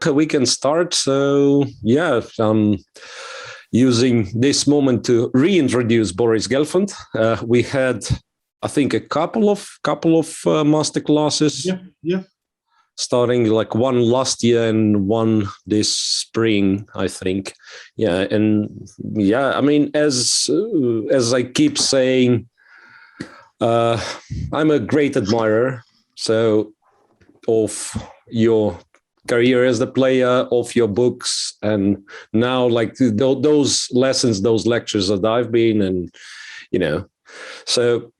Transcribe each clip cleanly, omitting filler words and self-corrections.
we can start. So yeah, using this moment to reintroduce Boris Gelfand. We had, I think, a couple of masterclasses. Yeah. Starting like one last year and one this spring, I think. Yeah, and yeah, I mean, as I keep saying, I'm a great admirer. So of your career as a player, of your books, and now like those lessons, those lectures that I've been, and so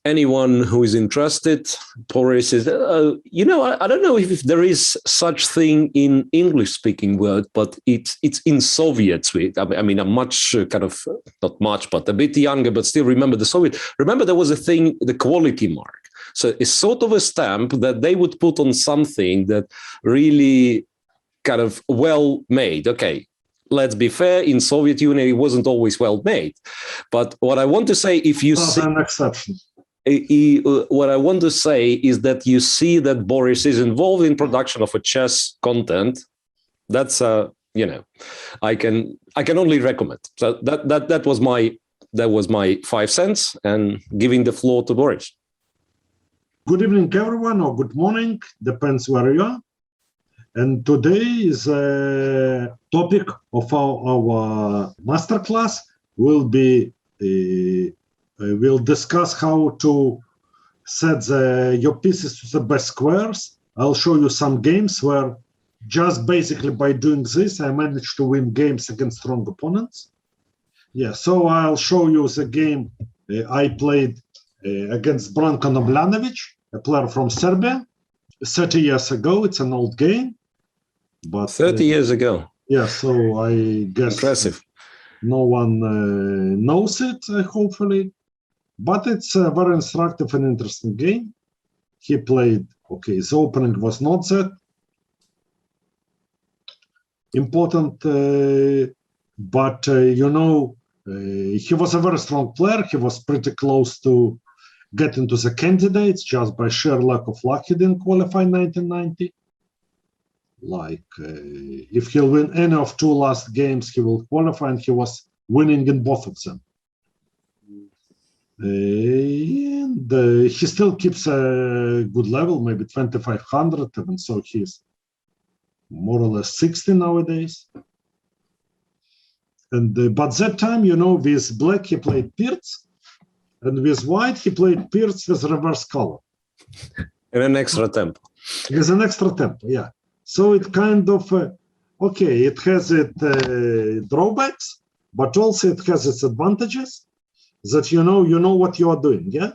anyone who is interested, Boris is, I don't know if there is such thing in English-speaking world, but it's in Soviet. I mean, I'm much not much, but a bit younger, but still remember the Soviet. Remember there was a thing, the quality mark. So it's sort of a stamp that they would put on something that really kind of well made. Okay, let's be fair, in Soviet Union, it wasn't always well made. But what I want to say, if you see an exception. What I want to say is that you see that Boris is involved in production of a chess content. That's I can only recommend. So that was my 5 cents, and giving the floor to Boris. Good evening, everyone, or good morning, depends where you are. And today is a topic of our masterclass will be we'll discuss how to set your pieces to the best squares. I'll show you some games where just basically by doing this, I managed to win games against strong opponents. Yeah, so I'll show you the game I played against Branko Noblanovic, a player from Serbia, 30 years ago. It's an old game. But 30 years ago. Yeah, so I guess impressive. No one knows it, hopefully. But it's a very instructive and interesting game. He played, okay, his opening was not that important, but he was a very strong player. He was pretty close to get into the candidates. Just by sheer lack of luck, he didn't qualify in 1990. Like, if he'll win any of 2 last games, he will qualify, and he was winning in both of them. And he still keeps a good level, maybe 2,500, even so he's more or less 60 nowadays. And but that time, with black he played Pirc, and with white he played Pirc with reverse color. And an extra tempo. With an extra tempo, yeah. So it kind of, okay, it has its drawbacks, but also it has its advantages that you know what you are doing, yeah?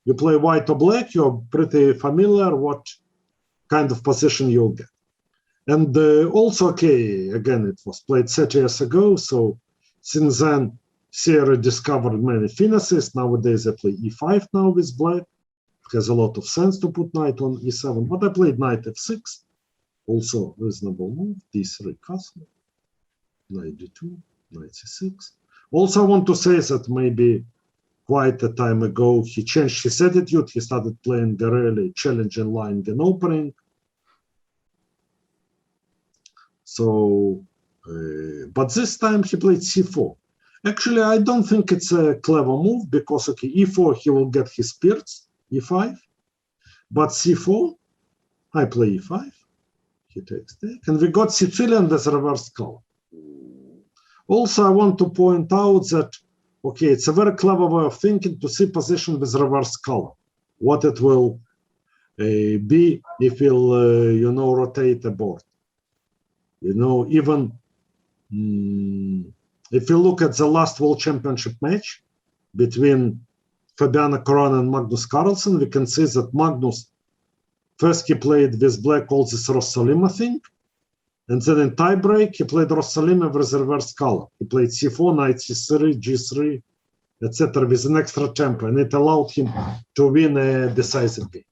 You play white or black, you're pretty familiar what kind of position you'll get. And also, okay, again, it was played 30 years ago, so since then, Sierra discovered many finesses. Nowadays, I play e5 now with black. It has a lot of sense to put knight on e7, but I played knight f6. Also reasonable move, d3 castle, knight d2, knight c6. Also, I want to say that maybe quite a time ago, he changed his attitude. He started playing the really challenging line and opening. So, but this time he played c4. Actually, I don't think it's a clever move because, okay, e4, he will get his Pirc, e5. But c4, I play e5. He takes take, and we got Sicilian as reverse color. Also, I want to point out that, okay, it's a very clever way of thinking to see position with reverse color. What it will be if we'll, rotate the board. Even if you look at the last World Championship match between Fabiano Caruana and Magnus Carlsen, we can see that Magnus, first, he played with black all this Rossolima thing, and then in tiebreak, he played Rossolima with reverse color. He played c4, knight c3, g3, etc. with an extra tempo, and it allowed him to win a decisive game.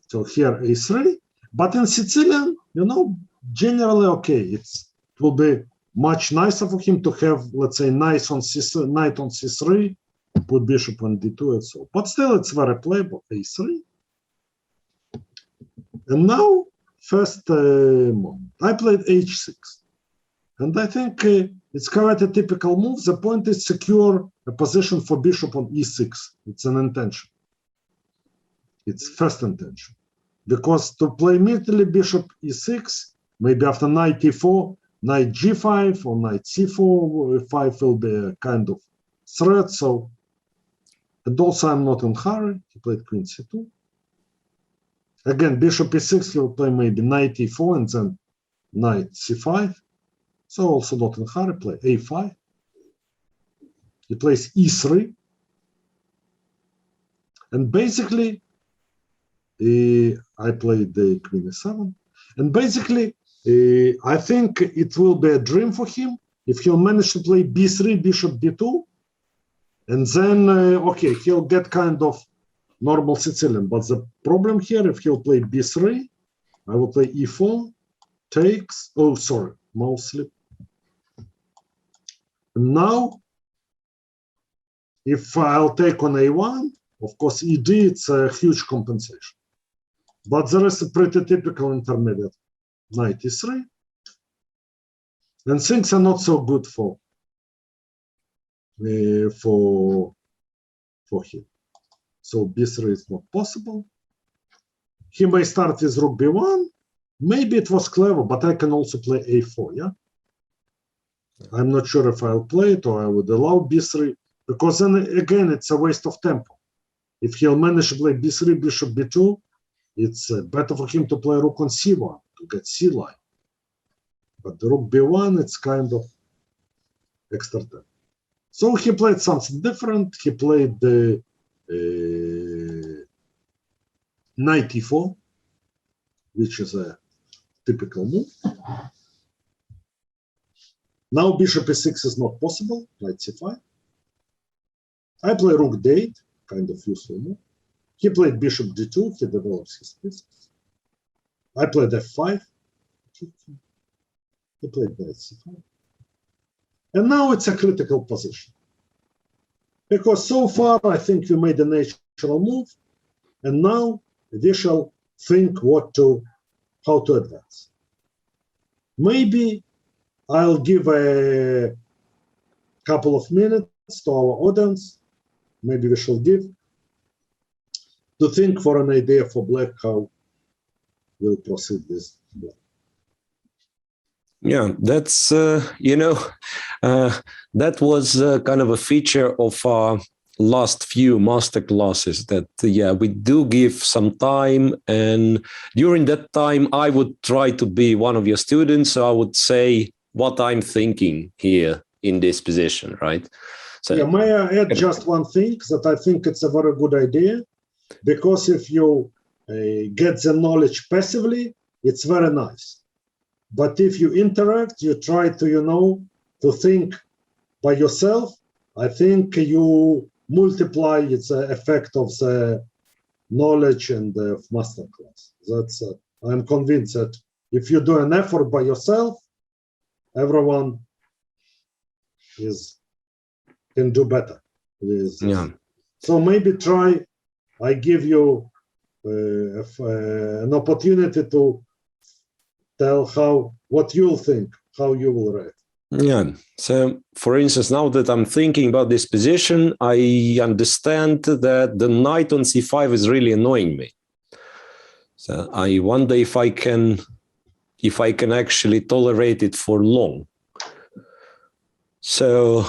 So here a3, but in Sicilian, generally okay. It will be much nicer for him to have, let's say, knight on c3, put bishop on d2 and so on. But still, it's very playable. a3. And now, first moment, I played h6. And I think it's quite a typical move. The point is secure a position for bishop on e6. It's an intention. It's first intention. Because to play immediately bishop e6, maybe after knight e4, knight g5 or knight c4, 5 will be a kind of threat. So, and also I'm not in a hurry. He played queen c2. Again, bishop e6, he will play maybe knight e4 and then knight c5. So also not in a hurry, play a5. He plays e3. And basically, I played the queen e7. And basically, I think it will be a dream for him if he'll manage to play b3, bishop b2. And then, okay, he'll get kind of normal Sicilian. But the problem here, if he'll play b3, I will play e4, takes, oh, sorry, mouse slip. And now, if I'll take on a1, of course, ed, it's a huge compensation. But there is a pretty typical intermediate, knight e3. And things are not so good for him. So b3 is not possible. He may start with rook b1. Maybe it was clever, but I can also play a4, yeah? I'm not sure if I'll play it or I would allow b3, because then again, it's a waste of tempo. If he'll manage to play b3, bishop b2, it's better for him to play rook on c1 to get c line. But the rook b1, it's kind of extra tempo. So he played something different. He played the knight e4, which is a typical move. Now bishop e6 is not possible, knight c5. I play rook d8, kind of useful move. He played bishop d2, he develops his pieces. I played f5. He played knight c5. And now it's a critical position. Because so far I think we made a natural move, and now we shall think how to advance. Maybe I'll give a couple of minutes to our audience, maybe we shall give, to think for an idea for black how we'll proceed with black. Yeah, that's, that was kind of a feature of our last few master classes that, we do give some time. And during that time, I would try to be one of your students. So I would say what I'm thinking here in this position, right? So, yeah, may I add just one thing that I think it's a very good idea, because if you get the knowledge passively, it's very nice. But if you interact, you try to, to think by yourself, I think you multiply its effect of the knowledge and the masterclass. That's, I'm convinced that if you do an effort by yourself, everyone can do better. Yeah. So maybe try, I give you an opportunity to tell what you'll think, how you will write. Yeah. So, for instance, now that I'm thinking about this position, I understand that the knight on c5 is really annoying me. So I wonder if I can actually tolerate it for long. So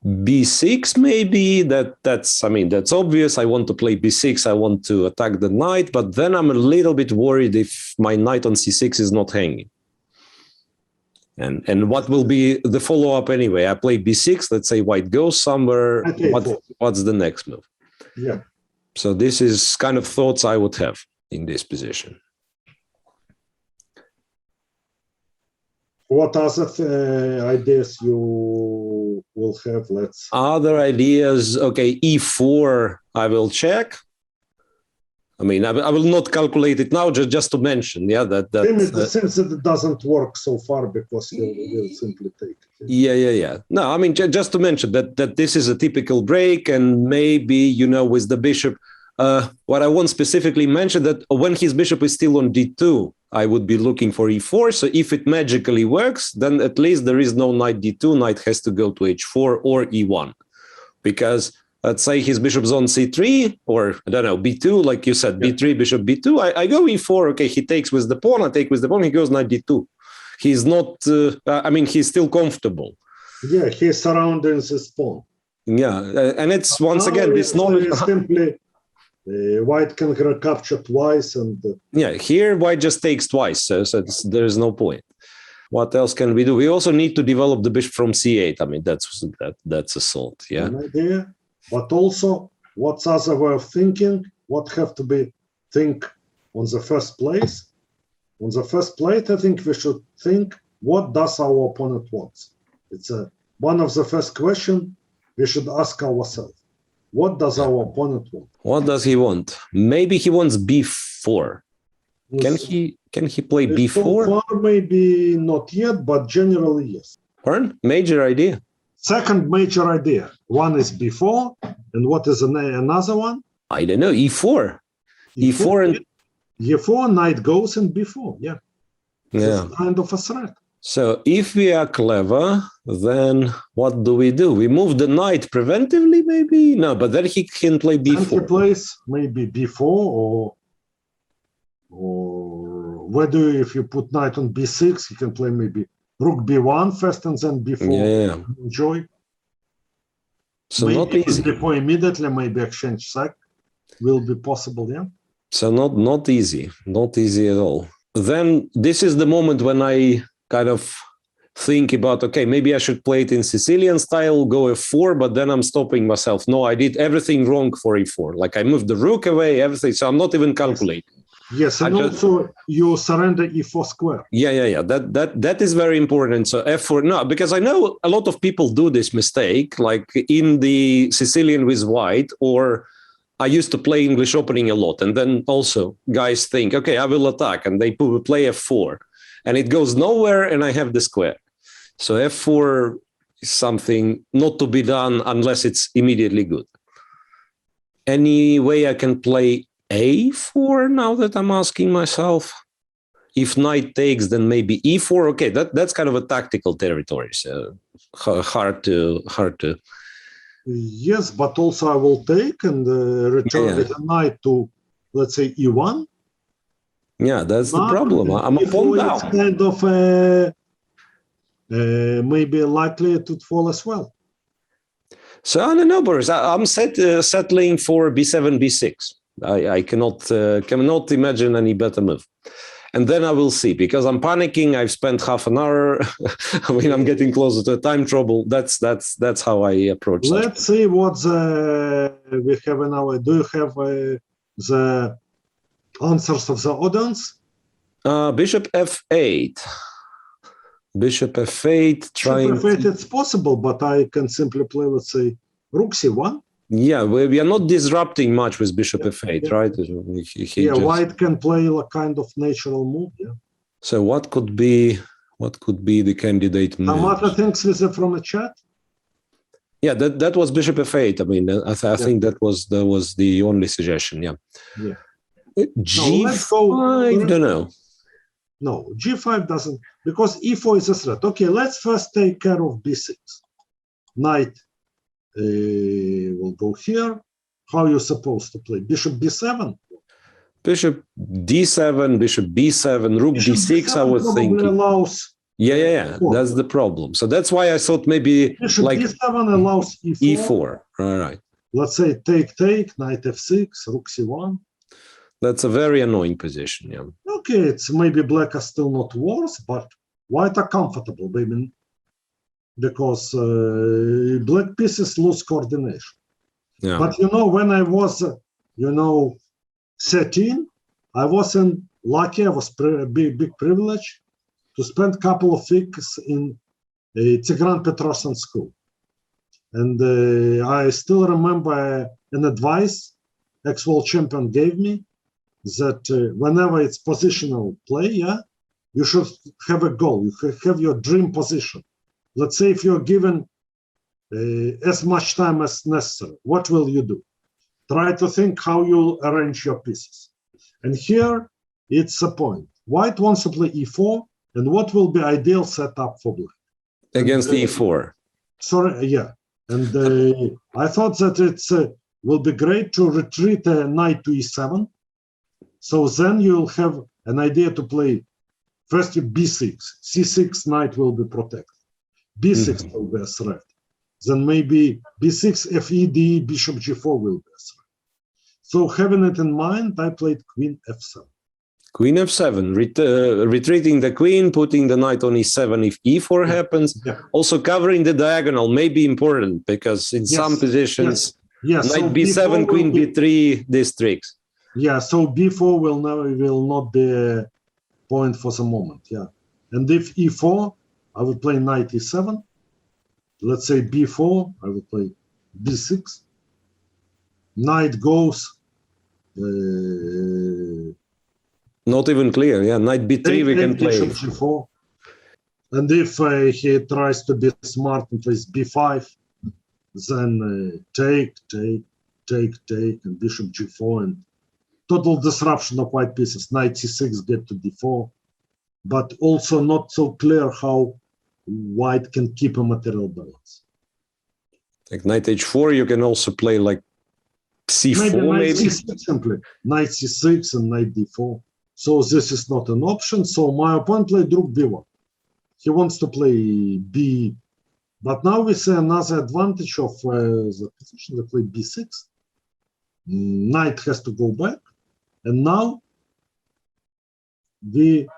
b6 maybe, that's obvious. I want to play b6, I want to attack the knight, but then I'm a little bit worried if my knight on c6 is not hanging. And what will be the follow-up anyway? I play b6, let's say white goes somewhere. What's the next move? Yeah. So this is kind of thoughts I would have in this position. What other ideas you will have? Other ideas, okay, e4, I will check. I will not calculate it now, just to mention, that since it doesn't work so far, because you'll simply take it. Yeah. No, just to mention that this is a typical break, and maybe, with the bishop, what I want specifically mention that when his bishop is still on d2, I would be looking for e4. So if it magically works, then at least there is no knight d2. Knight has to go to h4 or e1. Because let's say his bishop's on c3, or I don't know, b2, like you said, b3, bishop b2. I go e4. Okay, he takes with the pawn. I take with the pawn. He goes knight d2. He's not, I mean, he's still comfortable. Yeah, he's surrounding his pawn. Yeah, and it's once again this knowledge. Simply white can recapture twice, and yeah, here white just takes twice, so there's no point. What else can we do? We also need to develop the bishop from c8. I mean, that's assault. Yeah, an idea. But also, what's other way of thinking? What have to be think on the first place? On the first plate, I think we should think, what does our opponent want? It's one of the first questions we should ask ourselves. What does our opponent want? What does he want? Maybe he wants b4. Can he play b4? So far, maybe not yet, but generally yes. Pardon? Major idea. Second major idea. One is b4, and what is another one? I don't know. e4. E4 and e4, knight goes, and b4. Yeah. Yeah. It's kind of a threat. So if we are clever, then what do? We move the knight preventively, maybe? No, but then he can play b4. And he plays maybe b4 or whether if you put knight on b6, he can play maybe rook b1 first and then b4. Yeah. Enjoy. So maybe not easy. Before immediately, maybe exchange sack will be possible, yeah? So not easy. Not easy at all. Then this is the moment when I kind of think about, okay, maybe I should play it in Sicilian style, go f4, but then I'm stopping myself. No, I did everything wrong for e4. Like I moved the rook away, everything. So I'm not even calculating. Yes, and also you surrender e4 square. Yeah. That is very important. So f4, no, because I know a lot of people do this mistake, like in the Sicilian with white, or I used to play English opening a lot. And then also guys think, okay, I will attack, and they play f4. And it goes nowhere, and I have the square. So f4 is something not to be done unless it's immediately good. Any way I can play a4 now that I'm asking myself? If knight takes, then maybe e4. Okay, that's kind of a tactical territory, so hard to. Yes, but also I will take and return with a knight to, let's say, e1. Yeah, that's the problem. I'm a pawn down. It's kind of maybe likely to fall as well. So I don't know, Boris. I'm settling for b7, b6. I cannot imagine any better move. And then I will see, because I'm panicking. I've spent half an hour. I mean, I'm getting closer to time trouble. That's how I approach. Let's see what we have in our. Do you have the answers of the audience? Bishop f8. Bishop f8. Trying. Bishop f8. It's possible, but I can simply play, let's say, rook c1. Yeah, we are not disrupting much with bishop f8, right? White can play a kind of natural move. Yeah. So what could be the candidate move? Some other things from a chat. Yeah, that was bishop f8. I mean, I think that was the only suggestion. Yeah. G5. I don't know. No, G5 doesn't, because E4 is a threat. Okay, let's first take care of B6. Knight will go here. How are you supposed to play? Bishop B7? Bishop D7, bishop B7, rook D6, I was thinking. Allows yeah. That's the problem. So that's why I thought maybe bishop like D7 allows E4. E4, all right. Let's say take, knight F6, rook C1. That's a very annoying position, yeah. Okay, it's maybe black are still not worse, but white are comfortable, baby, because black pieces lose coordination. Yeah. But when I was, 13, I wasn't lucky. I was big privilege to spend a couple of weeks in Tigran Petrosyan school. And I still remember an advice ex-world champion gave me, that whenever it's positional play, you should have a goal. You have your dream position. Let's say if you're given as much time as necessary, what will you do? try to think how you'll arrange your pieces. And here it's a point. White wants to play e4, and what will be ideal setup for black? Against e4. Sorry, yeah. And I thought that it's will be great to retreat knight to e7. So then you'll have an idea to play first b6. c6 knight will be protected. b6 will be a threat. Then maybe b6, fe, d, bishop g4 will be a threat. So having it in mind, I played queen f7. Queen f7, retreating the queen, putting the knight on e7 if e4 happens. Yeah. Also covering the diagonal may be important because in some positions, knight so b7, queen b3, these tricks. Yeah, so b4 will not be a point for the moment. Yeah, and if e4, I would play knight e7. Let's say b4, I would play b6. Knight goes. Not even clear. Yeah, knight b3 we can play. Bishop g4. And if he tries to be smart and plays b5, then take, and bishop g4, and total disruption of white pieces. Knight c6 get to d4, but also not so clear how white can keep a material balance. Like knight h4, you can also play like c4 maybe. C6 simply. Knight c6 and knight d4. So this is not an option. So my opponent played rook b1. He wants to play b, but now we see another advantage of the position. They play b6. Knight has to go back. And now we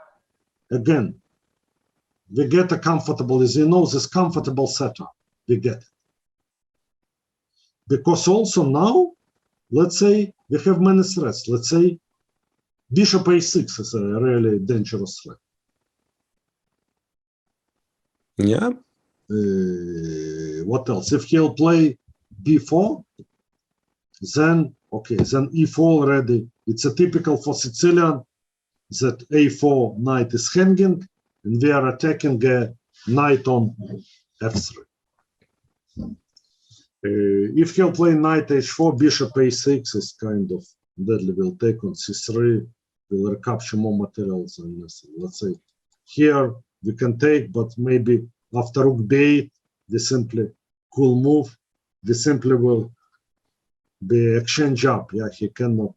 get a comfortable, as you know, this comfortable setup. We get it. Because also now, let's say we have many threats. Let's say bishop a6 is a really dangerous threat. Yeah. What else? If he'll play b4, then e4 already. It's a typical for Sicilian that a4 knight is hanging, and we are attacking a knight on f3. If he'll play knight h4, bishop a6 is kind of deadly. Will take on c3, will recapture more materials. And let's say here we can take, but maybe after rook b8, we simply cool move. We simply will be exchange up. Yeah, he cannot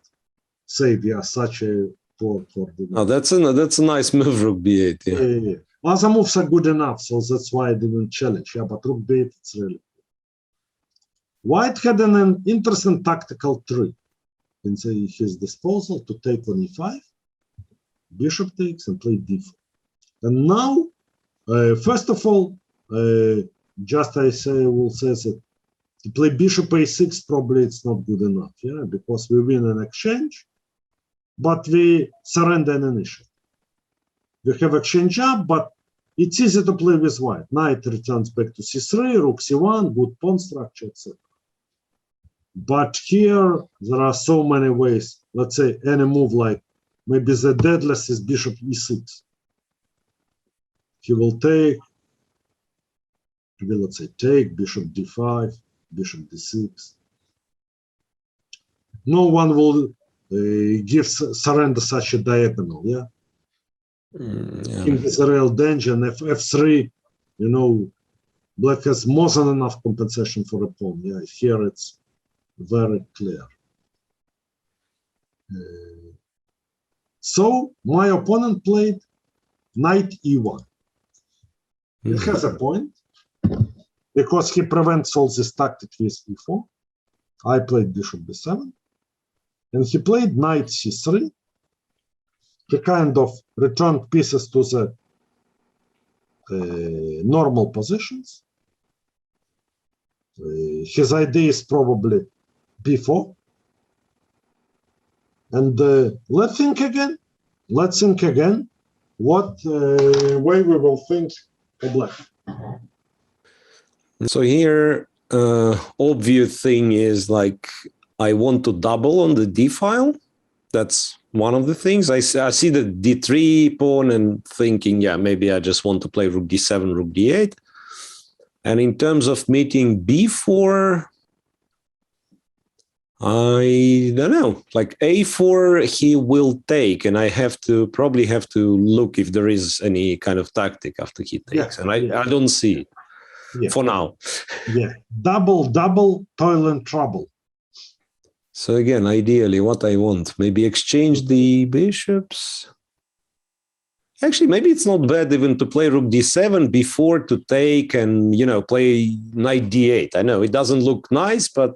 say we are such a poor coordinate. Oh, that's a nice move, rook b8. Yeah. Other moves are good enough, so that's why I didn't challenge. Yeah, but rook b8, it's really. White had an interesting tactical trick in his disposal to take on e5, bishop takes, and play d4. And now, first of all, just will say that to play bishop a6 probably it's not good enough, yeah, because we win an exchange, but we surrender an initiative. We have exchange up, but it's easy to play with white. Knight returns back to c3, rook c1, good pawn structure, etc. But here there are so many ways. Let's say any move like maybe the deadliest is bishop e6. He will take. Let's say take bishop d5, bishop d6. No one will surrender such a diagonal. Yeah. King is a real danger, and f3, you know, black has more than enough compensation for a pawn. Yeah, here it's very clear. So my opponent played knight e1. It has a point because he prevents all this tactic with e4. I played bishop b7, and he played knight c3. He kind of returned pieces to the normal positions. His idea is probably b4. And let's think again. What way we will think of black. So here, obvious thing is like I want to double on the d file. That's one of the things. I see the d3 pawn and thinking, yeah, maybe I just want to play rook d7, rook d8. And in terms of meeting b4, I don't know. Like a4, he will take, and I probably have to look if there is any kind of tactic after he takes, and I don't see it for now. Yeah, double, toil and trouble. So again, ideally, what I want, maybe exchange the bishops. Actually, maybe it's not bad even to play rook d7 before to take and, play knight d8. I know it doesn't look nice, but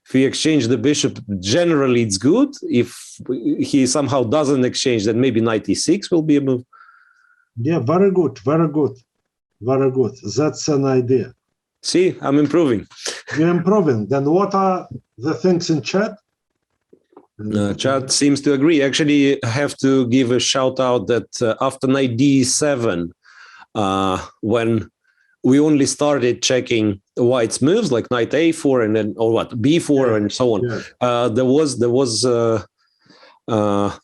if we exchange the bishop, generally it's good. If he somehow doesn't exchange, then maybe knight e6 will be a move. Yeah, very good, very good, very good. That's an idea. See, I'm improving. You're improving. Then what are the things in chat? Chat seems to agree. Actually, I have to give a shout out that after knight d7, when we only started checking white's moves like knight a4 and then b4 and so on, there was a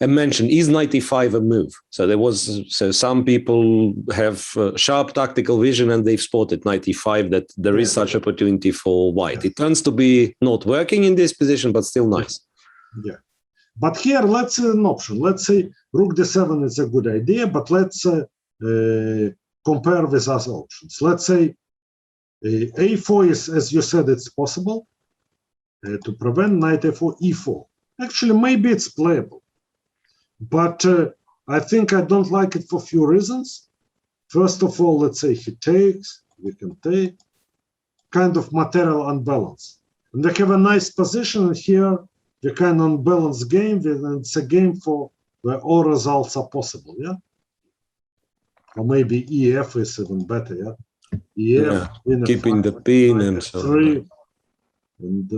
mention: is knight e5 a move? So some people have sharp tactical vision and they've spotted knight e5 that there is such opportunity for white. It turns to be not working in this position, but still nice. Yeah, but here let's say an option. Let's say rook d7 is a good idea, but let's compare with other options. Let's say a4 is, as you said, it's possible to prevent knight a4, e4. Actually, maybe it's playable, but I think I don't like it for a few reasons. First of all, let's say he takes, we can take, kind of material unbalance. And they have a nice position here. The kind of unbalanced game, and it's a game where all results are possible, yeah? Or maybe EF is even better, yeah? EF, keeping the pin and so on. And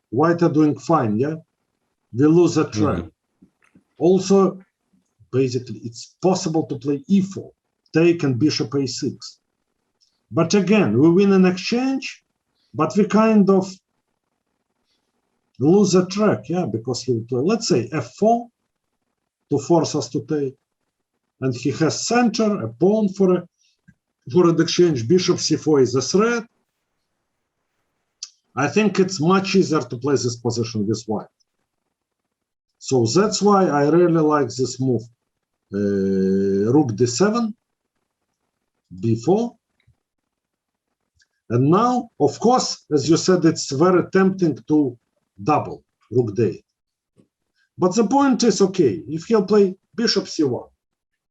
white are doing fine, yeah? We lose a track. Also, basically, it's possible to play e4, take and bishop a6. But again, we win an exchange, but we kind of lose a track, yeah, because he will play, let's say, f4 to force us to take, and he has center, a pawn for an exchange. Bishop c4 is a threat. I think it's much easier to play this position with white. So that's why I really like this move. Rook d7, b4. And now, of course, as you said, it's very tempting to double rook d8. But the point is, okay, if he'll play bishop c1,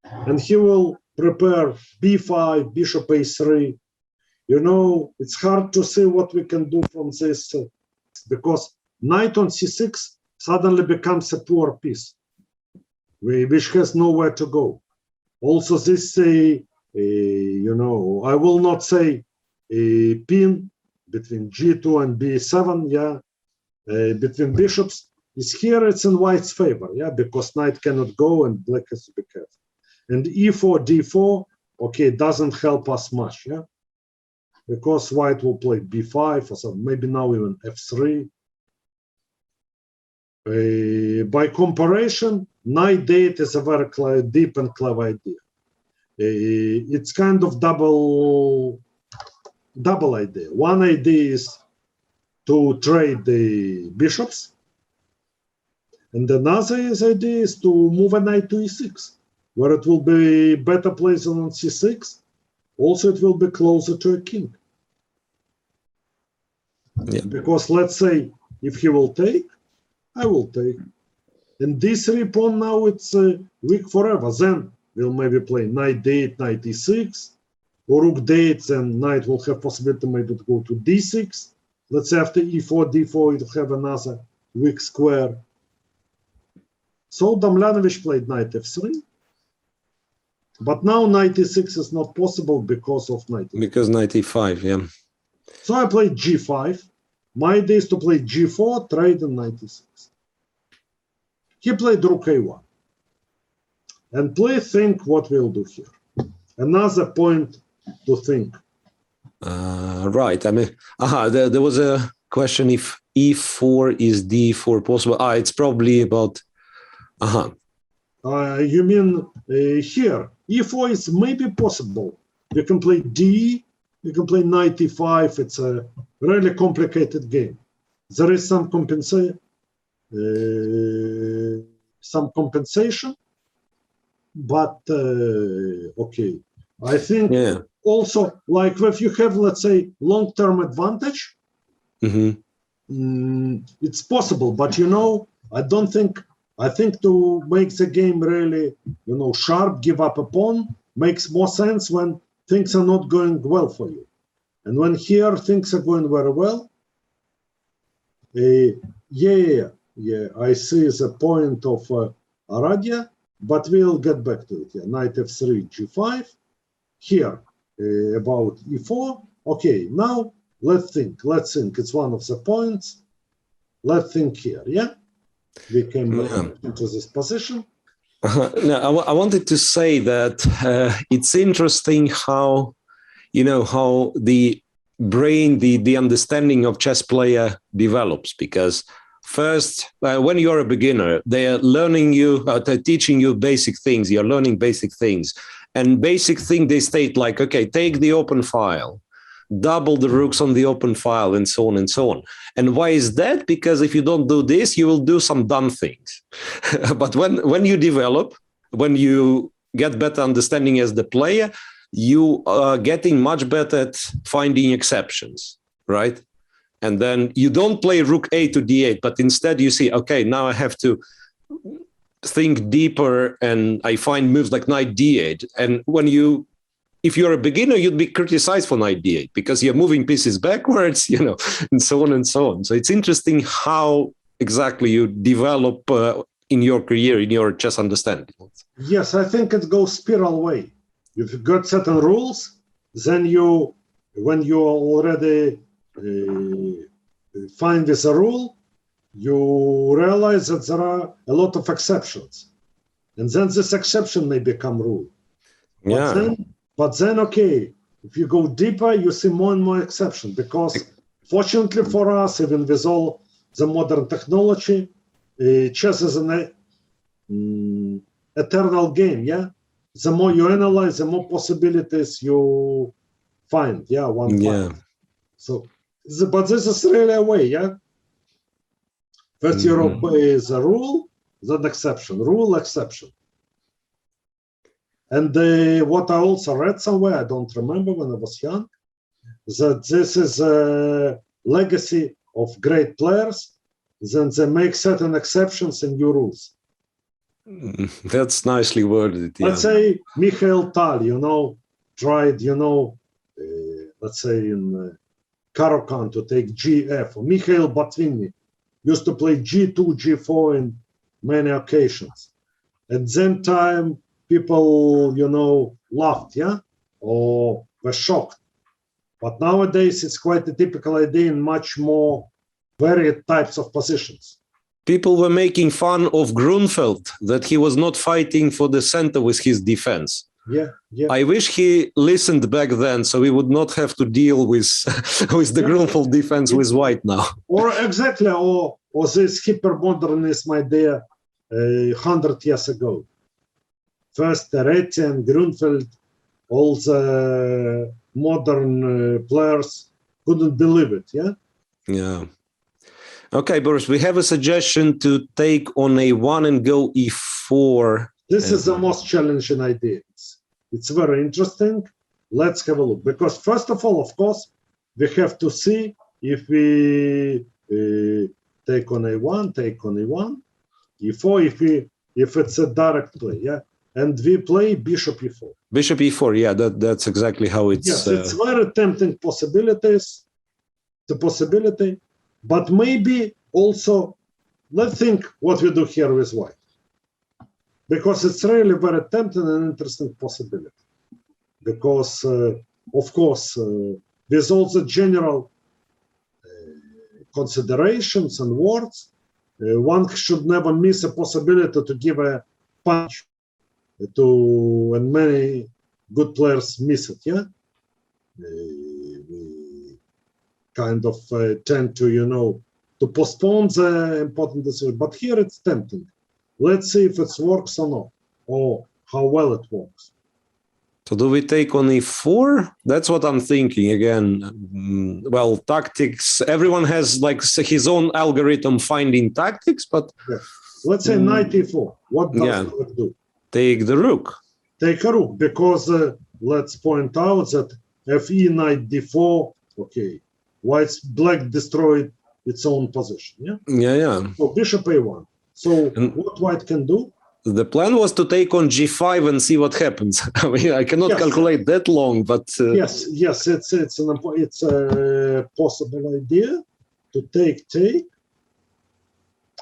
and he will prepare b5, bishop a3, it's hard to see what we can do from this, because knight on c6 suddenly becomes a poor piece, which has nowhere to go. Also, this, I will not say a pin between g2 and b7, yeah, between bishops is here. It's in white's favor, yeah, because knight cannot go and black has to be careful. And e4, d4, okay, doesn't help us much, yeah, because white will play b5 or something, maybe now even f3. By comparison, knight d8 is a very deep and clever idea. It's kind of double idea. One idea is to trade the bishops, and another idea is to move a knight to e6, where it will be better placed on c6. Also, it will be closer to a king. Yeah. Because let's say if he will take, I will take. And this pawn now it's weak forever. Then we'll maybe play knight d8, knight e6, or rook d8, and knight will have possibility maybe to go to d6. Let's say after e4, d4, it will have another weak square. So Damjanovic played knight f3. But now knight e6 is not possible because of knight e5. Because knight e5, yeah. So I played g5. My idea is to play g4, trade and knight e6. He played rook a1. And please think what we'll do here. Another point to think. Right. I mean, there was a question if e4 is d4 possible. It's probably about. You mean here? E4 is maybe possible. You can play d. You can play knight e5. It's a really complicated game. there is some compensation, but okay. I think also, like if you have, let's say, long-term advantage, it's possible, but I think to make the game really, sharp, give up a pawn, makes more sense when things are not going well for you. And when here things are going very well, I see the point of Aradia, but we'll get back to it. Knight f3, g5, here about e4. Okay, now let's think. It's one of the points. Let's think here, We came back into this position. No, I wanted to say that it's interesting how, how the brain, the understanding of chess player develops, because first, when you're a beginner, they are they're teaching you basic things. You're learning basic things. And basic thing they state like, okay, take the open file, double the rooks on the open file, and so on and so on. And why is that? Because if you don't do this, you will do some dumb things. But when you develop, when you get better understanding as the player, you are getting much better at finding exceptions, right? And then you don't play rook a to d8, but instead you see, okay, now I have to think deeper, and I find moves like knight d8. And if you're a beginner, you'd be criticized for knight d8 because you're moving pieces backwards, and so on and so on. So it's interesting how exactly you develop in your career, in your chess understanding. Yes, I think it goes spiral way. If you got certain rules, then when you already find this a rule, you realize that there are a lot of exceptions. And then this exception may become rule. But then, okay, if you go deeper, you see more and more exceptions, because fortunately for us, even with all the modern technology, chess is an eternal game, The more you analyze, the more possibilities you find, So, but this is really a way, First, you obey the rule, then exception, rule, exception. And what I also read somewhere, I don't remember when I was young, that this is a legacy of great players, then they make certain exceptions in new rules. That's nicely worded. Let's say Mikhail Tal, tried, let's say in Caro-Kann to take GF, or Mikhail Botvini used to play G2, G4 in many occasions. At the same time, people, laughed, or were shocked. But nowadays, it's quite a typical idea in much more varied types of positions. People were making fun of Grunfeld, that he was not fighting for the center with his defense. I wish he listened back then, so we would not have to deal with the Grunfeld defense with white now. Or exactly, or this hyper-modernism idea 100 years ago. First, Reti and Grunfeld, all the modern players couldn't believe it, Yeah. Okay, Boris, we have a suggestion to take on a1 and go e4. This is the most challenging idea. It's very interesting. Let's have a look. Because first of all, of course, we have to see if we take on a1, e4, if it's a direct play, and we play bishop e4. Bishop e4, that's exactly how it's... Yes, it's very tempting possibility, but maybe also, let's think what we do here with white. Because it's really very tempting and interesting possibility. Because, of course, with all the general considerations and words, one should never miss a possibility to give a punch and many good players miss it, we kind of tend to, to postpone the important decision. But here it's tempting. Let's see if it works or not, or how well it works. So do we take on e4? That's what I'm thinking again. Well, tactics, everyone has like his own algorithm finding tactics, but Yeah. Let's say knight e4. What does it do? Take the rook. Take a rook, because let's point out that fe knight d4, okay, black destroyed its own position, yeah? Yeah. So bishop a1. So what white can do? The plan was to take on g5 and see what happens. I mean, I cannot calculate that long, but yes, it's a possible idea to take.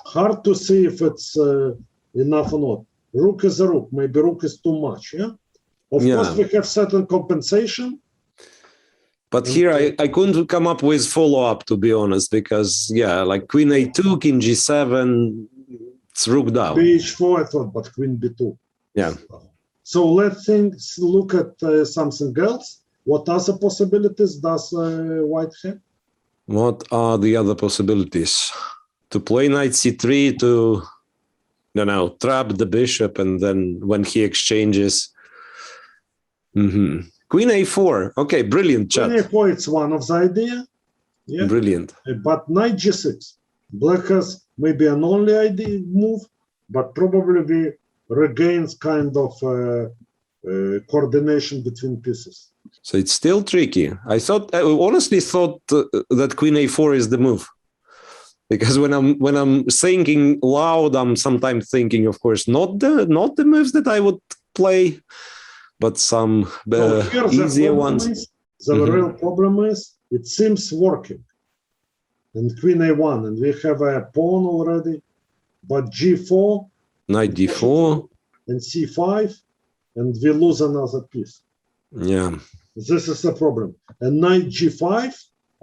Hard to see if it's enough or not. Rook is a rook. Maybe rook is too much. Yeah. Of course, we have certain compensation. But here I couldn't come up with follow-up, to be honest, because like queen a2, king g7, it's rook down. Bh4, I thought, but queen b2. Yeah. So let's look at something else. What other possibilities does white have? What are the other possibilities? To play knight c3 to, trap the bishop, and then when he exchanges. Queen a4. Okay, brilliant, chat. Queen a4, it's one of the idea. Yeah. Brilliant. But knight g6. Black has maybe an only idea move, but probably we regains kind of coordination between pieces. So it's still tricky. I honestly thought that queen a4 is the move. Because when I'm thinking loud, I'm sometimes thinking, of course, not the moves that I would play, but some easier ones. The real problem is it seems working. And queen a1, and we have a pawn already, but g4, knight d4, and c5, and we lose another piece. Yeah. This is the problem. And knight g5,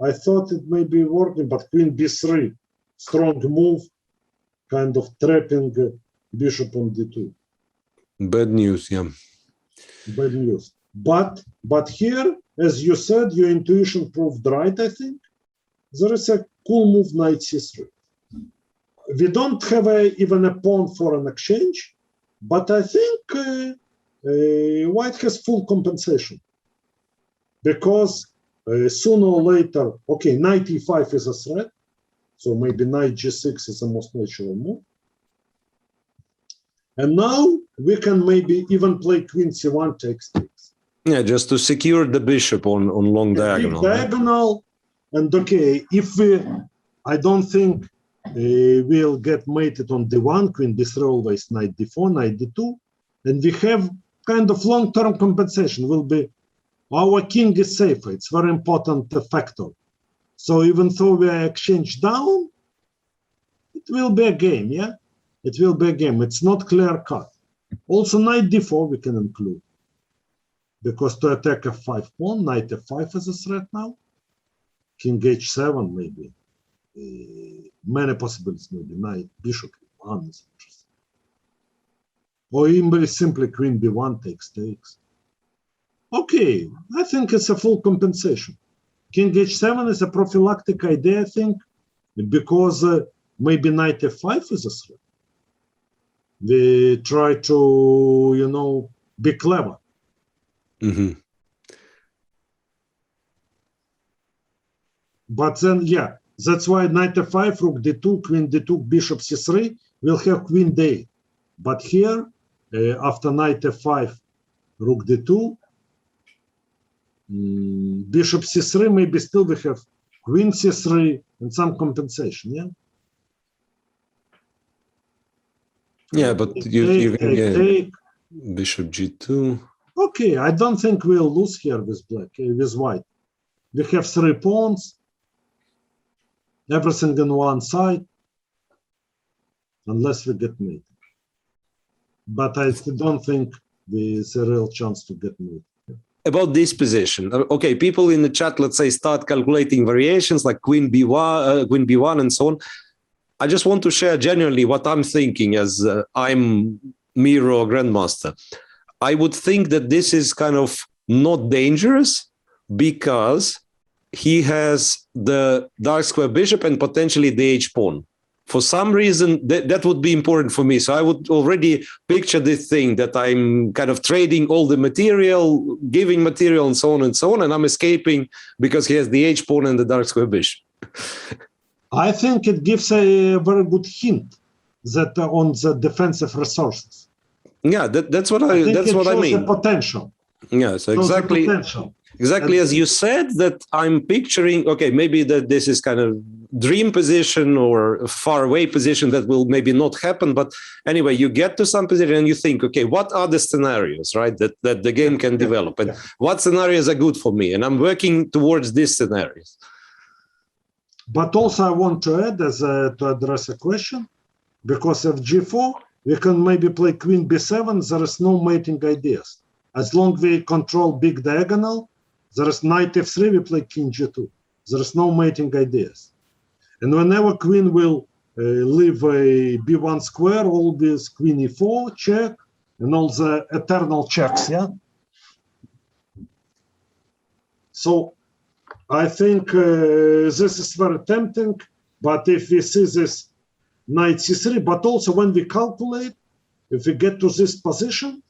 I thought it may be working, but queen b3. Strong move, kind of trapping bishop on d2. Bad news, yeah. Bad news. But here, as you said, your intuition proved right, I think. There is a cool move, knight c3. We don't have even a pawn for an exchange, but I think white has full compensation. Because sooner or later, okay, knight e5 is a threat. So maybe knight g6 is the most natural move. And now we can maybe even play queen c1 takes. Yeah, just to secure the bishop on long diagonal. Diagonal. And okay, I don't think we'll get mated on d1, queen b3 always, knight d4, knight d2. And we have kind of long-term compensation. Will be our king is safer. It's very important factor. So even though we are exchange down, it will be a game, yeah? It will be a game. It's not clear cut. Also, knight d4 we can include. Because to attack f5 pawn, knight f5 is a threat now. King h7 maybe. Many possibilities maybe. Knight, bishop e1 is interesting. Or even simply queen b1 takes. Okay, I think it's a full compensation. King h7 is a prophylactic idea, I think, because maybe knight f5 is a threat. We try to, be clever. But then, that's why knight f5, rook d2, queen d2, bishop c3 will have queen d8. But here, after knight f5, rook d2, bishop c3, maybe still we have queen c3 and some compensation, yeah? Yeah, but you can get bishop g2. Okay, I don't think we'll lose here with black, with white. We have 3 pawns, everything on one side, unless we get mated. But I don't think there's a real chance to get mated. About this position, okay, people in the chat, let's say, start calculating variations like queen b1 and so on. I just want to share genuinely what I'm thinking as I'm Miro Grandmaster. I would think that this is kind of not dangerous because he has the dark square bishop and potentially the h pawn. for some reason that would be important for me. So I would already picture this thing that I'm kind of trading all the material, giving material and so on, and I'm escaping because he has the H pawn and the dark square bishop. I think it gives a very good hint that on the defensive resources. Yeah, that's what I think that's it what I shows mean. the potential. Yeah, so exactly. Exactly as you said, that I'm picturing, okay, maybe that this is kind of dream position or far away position that will maybe not happen. But anyway, you get to some position and you think, okay, what are the scenarios, right, that the game can develop? And what scenarios are good for me? And I'm working towards these scenarios. But also I want to add, to address a question, because of G4, we can maybe play Queen B7, there is no mating ideas. As long as we control big diagonal, there is knight F3, we play King G2. There is no mating ideas. And whenever Queen will leave a B1 square, all this Queen E4, check, and all the eternal checks, yeah? So I think this is very tempting, but if we see this Knight C3, but also when we calculate, if we get to this position,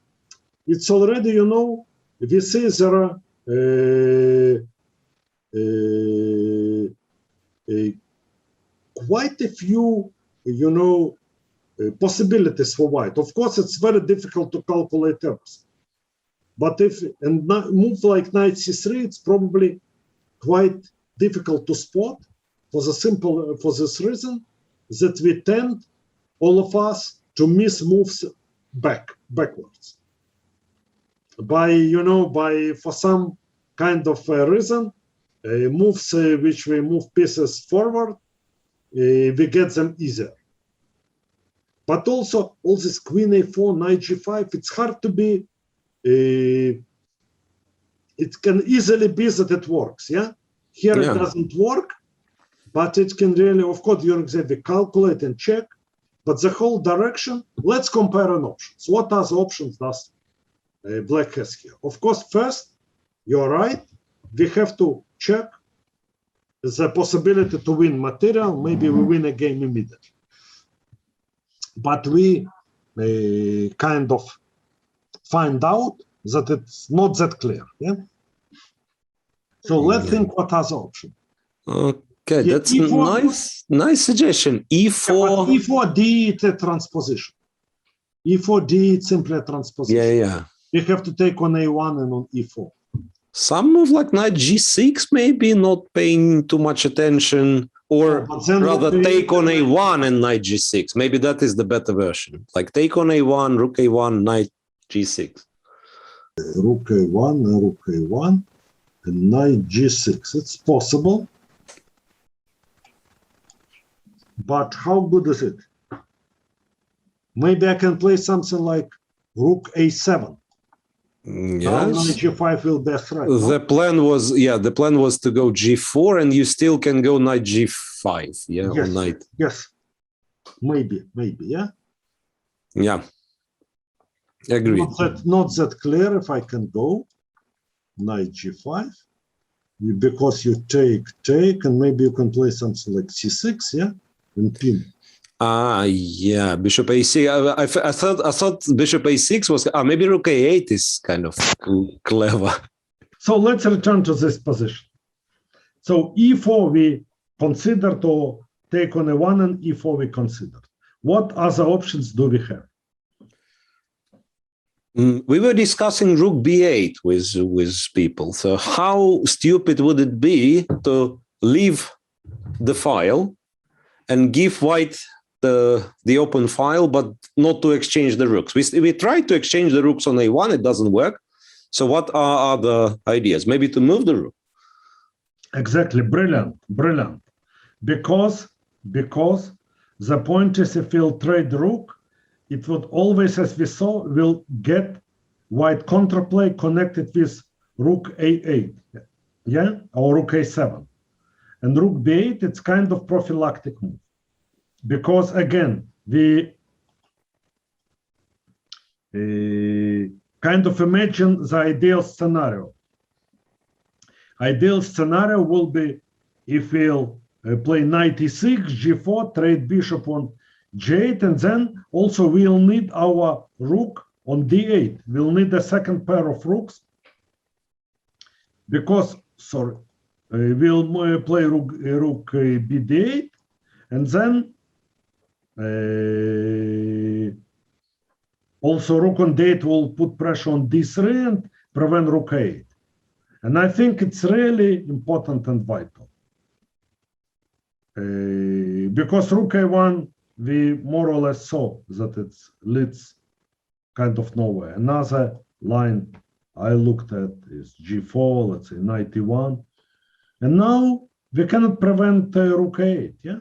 it's already, you know, we see there are quite a few, you know, possibilities for white. Of course, it's very difficult to calculate everything. But if and move like Knight C3, it's probably quite difficult to spot for this reason that we tend, all of us, to miss moves backwards. For some kind of reason, moves which we move pieces forward, we get them easier. But also, all this Queen A4, Knight G5, it's hard to be, it can easily be that it works, yeah? Here it doesn't work, but it can really, of course, you're exactly calculate and check, but the whole direction, let's compare an options. What are the options does Black has here? Of course, first, you're right, we have to check the possibility to win material, maybe we win a game immediately. But we kind of find out that it's not that clear, yeah? So let's think what are the options. Okay, that's E4, nice suggestion. E4. Yeah, E4D, it's a transposition. E4D, it's simply a transposition. Yeah. You have to take on A1 and on E4. Some move like Knight G6, maybe not paying too much attention, or rather take on A1 and Knight G6. Maybe that is the better version. Like take on A1, Rook A1, Knight G6. Rook A1, and Knight G6. It's possible. But how good is it? Maybe I can play something like Rook A7. Yes. Knight G5 will be a threat. The plan was to go G4, and you still can go Knight G5. Yeah. Yes. Or Knight. Yes. Maybe. Yeah. Yeah. Agreed. Not that clear if I can go Knight G5, because you take, and maybe you can play something like C6, yeah, and pin. Yeah, Bishop A6. I thought Bishop A6 was maybe Rook A8 is kind of clever. So let's return to this position. So E4 we considered, or take on A1, and E4 we considered. What other options do we have? We were discussing Rook B8 with people. So how stupid would it be to leave the file and give white the open file, but not to exchange the rooks? We tried to exchange the rooks on A1, it doesn't work. So what are other ideas? Maybe to move the rook. Exactly, brilliant. Because the point is, if we'll trade the rook, it would always, as we saw, will get white counterplay connected with Rook A8, yeah, or Rook A7. And Rook B8, it's kind of prophylactic move. Because again, we kind of imagine the ideal scenario. Ideal scenario will be if we'll play knight e6, g4, trade bishop on g8, and then also we'll need our rook on d8. We'll need a second pair of rooks because, sorry, we'll play rook bd8, and then also rook on d8 will put pressure on d3 and prevent rook a8. And I think it's really important and vital. Because rook a1, we more or less saw that it leads kind of nowhere. Another line I looked at is g4, let's say knight e1. And now we cannot prevent rook a8, yeah?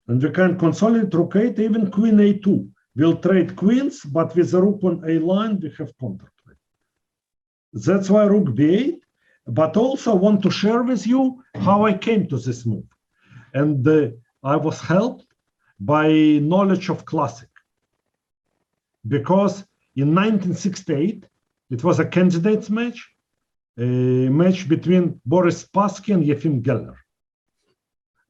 And we can consolidate rook a8, even queen a2. We'll trade queens, but with the rook on a line, we have counterplay. That's why rook b8, but also want to share with you how I came to this move. And I was helped by knowledge of classic. Because in 1968, it was a candidates match, a match between Boris Spassky and Yefim Geller.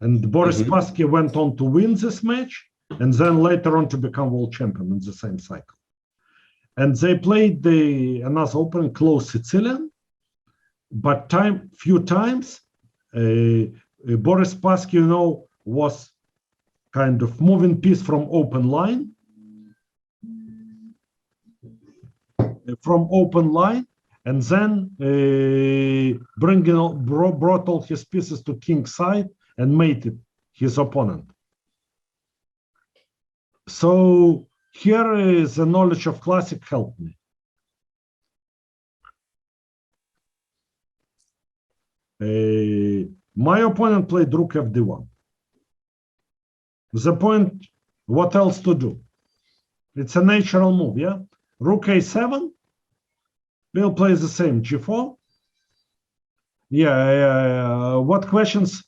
And Boris Spassky went on to win this match, and then later on to become world champion in the same cycle. And they played another open close Sicilian, but few times Boris Spassky, you know, was kind of moving piece from open line, and then brought all his pieces to king side and mated his opponent. So here is the knowledge of classic helped me. My opponent played rook fd1. The point, what else to do? It's a natural move, yeah? Rook a7, we'll play the same, g4. Yeah, what questions?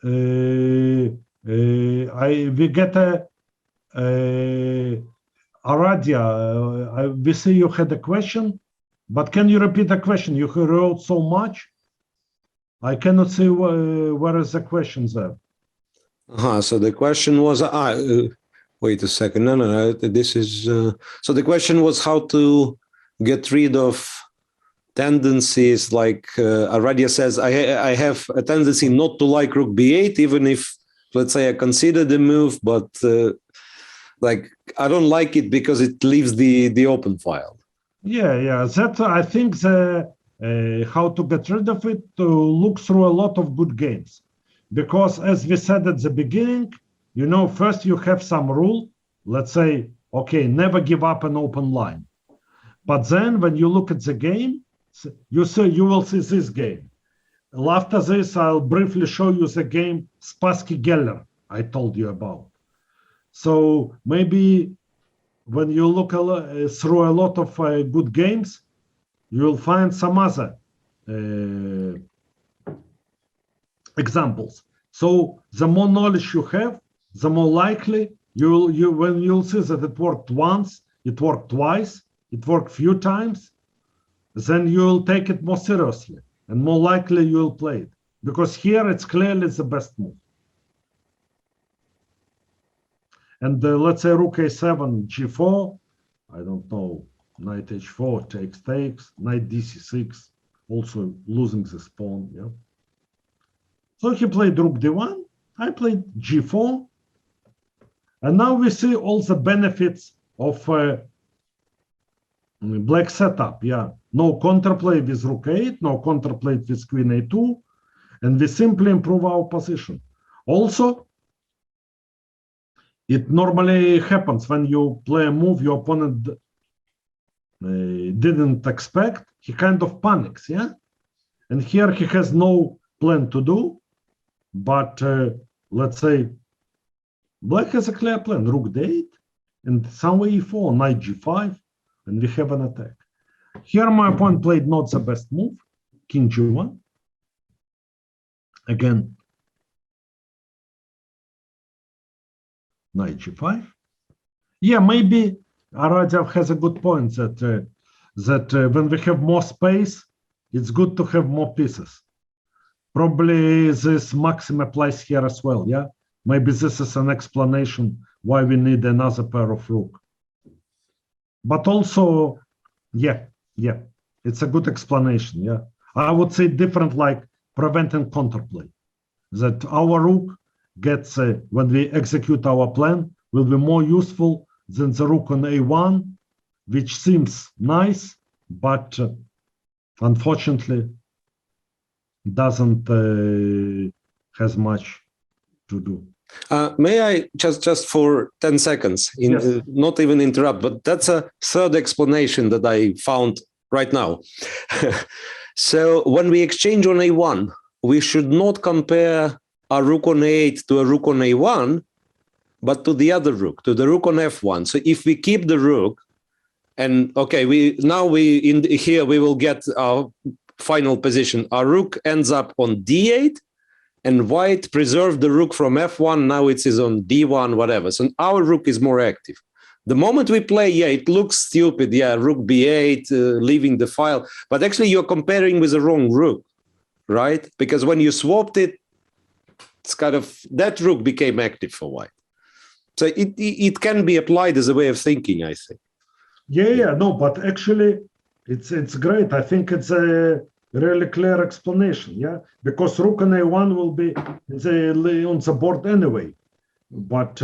We get a Aradia, we see you had a question, but can you repeat the question? You wrote so much. I cannot see where is the question there. So the question was, wait a second. No. This is, so the question was how to get rid of tendencies like Aradia says, I have a tendency not to like rook b8, even if, let's say, I consider the move, but like I don't like it because it leaves the open file. Yeah. That I think the how to get rid of it to look through a lot of good games, because as we said at the beginning, you know, first you have some rule. Let's say, okay, never give up an open line. But then when you look at the game, you will see this game. After this, I'll briefly show you the game Spassky Geller I told you about. So maybe when you look through a lot of good games, you will find some other examples. So the more knowledge you have, the more likely when you'll see that it worked once, it worked twice, it worked few times, then you'll take it more seriously and more likely you'll play it, because here it's clearly the best move. And let's say rook a7, g4, I don't know, knight h4, takes, knight dc6, also losing this pawn, yeah. So he played rook d1, I played g4, and now we see all the benefits of black setup, yeah. No counterplay with rook 8, no counterplay with queen a2, and we simply improve our position. Also, it normally happens when you play a move your opponent didn't expect, he kind of panics, yeah? And here he has no plan to do, but let's say black has a clear plan, rook d8, and somewhere e4, knight g5, and we have an attack. Here my opponent played not the best move, king g1. Again, knight g5. Yeah, maybe Aradia has a good point that when we have more space, it's good to have more pieces. Probably this maxim applies here as well, yeah? Maybe this is an explanation why we need another pair of rook. But also, yeah, it's a good explanation, yeah? I would say different, like preventing counterplay. That our rook gets, when we execute our plan, will be more useful than the rook on a1, which seems nice, but unfortunately doesn't has much to do. May I just for 10 seconds, Yes. not even interrupt, but that's a third explanation that I found right now. So when we exchange on a1, we should not compare a rook on a8 to a rook on a1, but to the other rook, to the rook on f1. So if we keep the rook, and okay, here we will get our final position. Our rook ends up on d8, and white preserved the rook from f1. Now it is on d1, whatever. So our rook is more active. The moment we play, yeah, it looks stupid. Yeah, rook b8, leaving the file. But actually, you're comparing with the wrong rook, right? Because when you swapped it, it's kind of that rook became active for white. So it can be applied as a way of thinking, I think. Yeah, no, but actually, it's great. I think it's a really clear explanation, yeah, because rook on a1 will be on the board anyway. But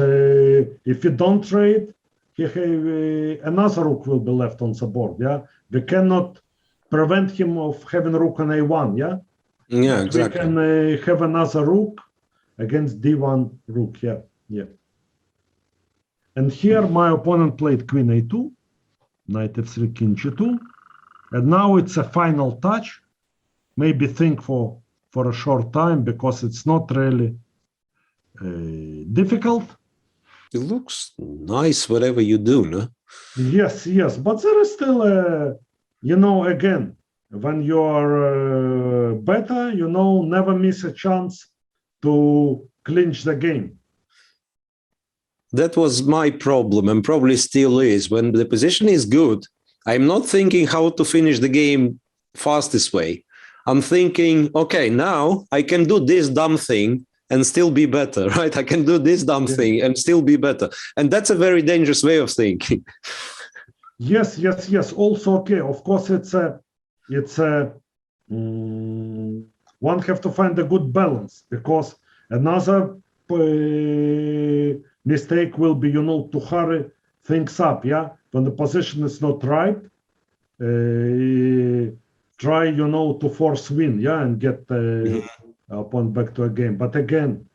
if you don't trade, another rook will be left on the board, yeah. We cannot prevent him of having rook on a1, yeah. Yeah, but exactly. we can have another rook against d1 rook, yeah. And here my opponent played queen a2, knight f3, king g2, and now it's a final touch. Maybe think for a short time because it's not really difficult. It looks nice, whatever you do, no? Yes, but there is still again, when you are better, never miss a chance to clinch the game. That was my problem, and probably still is. When the position is good, I'm not thinking how to finish the game fastest way. I'm thinking, okay, now I can do this dumb thing and still be better, right? I can do this dumb thing and still be better. And that's a very dangerous way of thinking. Yes. Also, okay, of course, one have to find a good balance, because another mistake will be, to hurry things up, yeah? When the position is not right, try, to force win, yeah, and get opponent back to a game. But again,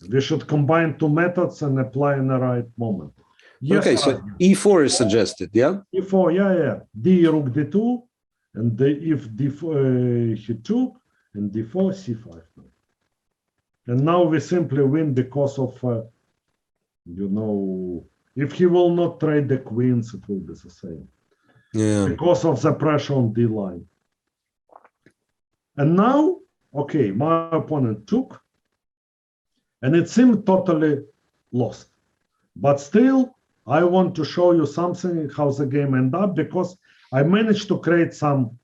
we should combine two methods and apply in the right moment. Yes, okay, so e4 is suggested, yeah? e4, yeah. D rook d2, and if d4 he took, and d4 c5. And now we simply win because of, if he will not trade the queens, it will be the same. Yeah. Because of the pressure on d line. And now, okay, my opponent took, and it seemed totally lost. But still, I want to show you something, how the game ended up, because I managed to create some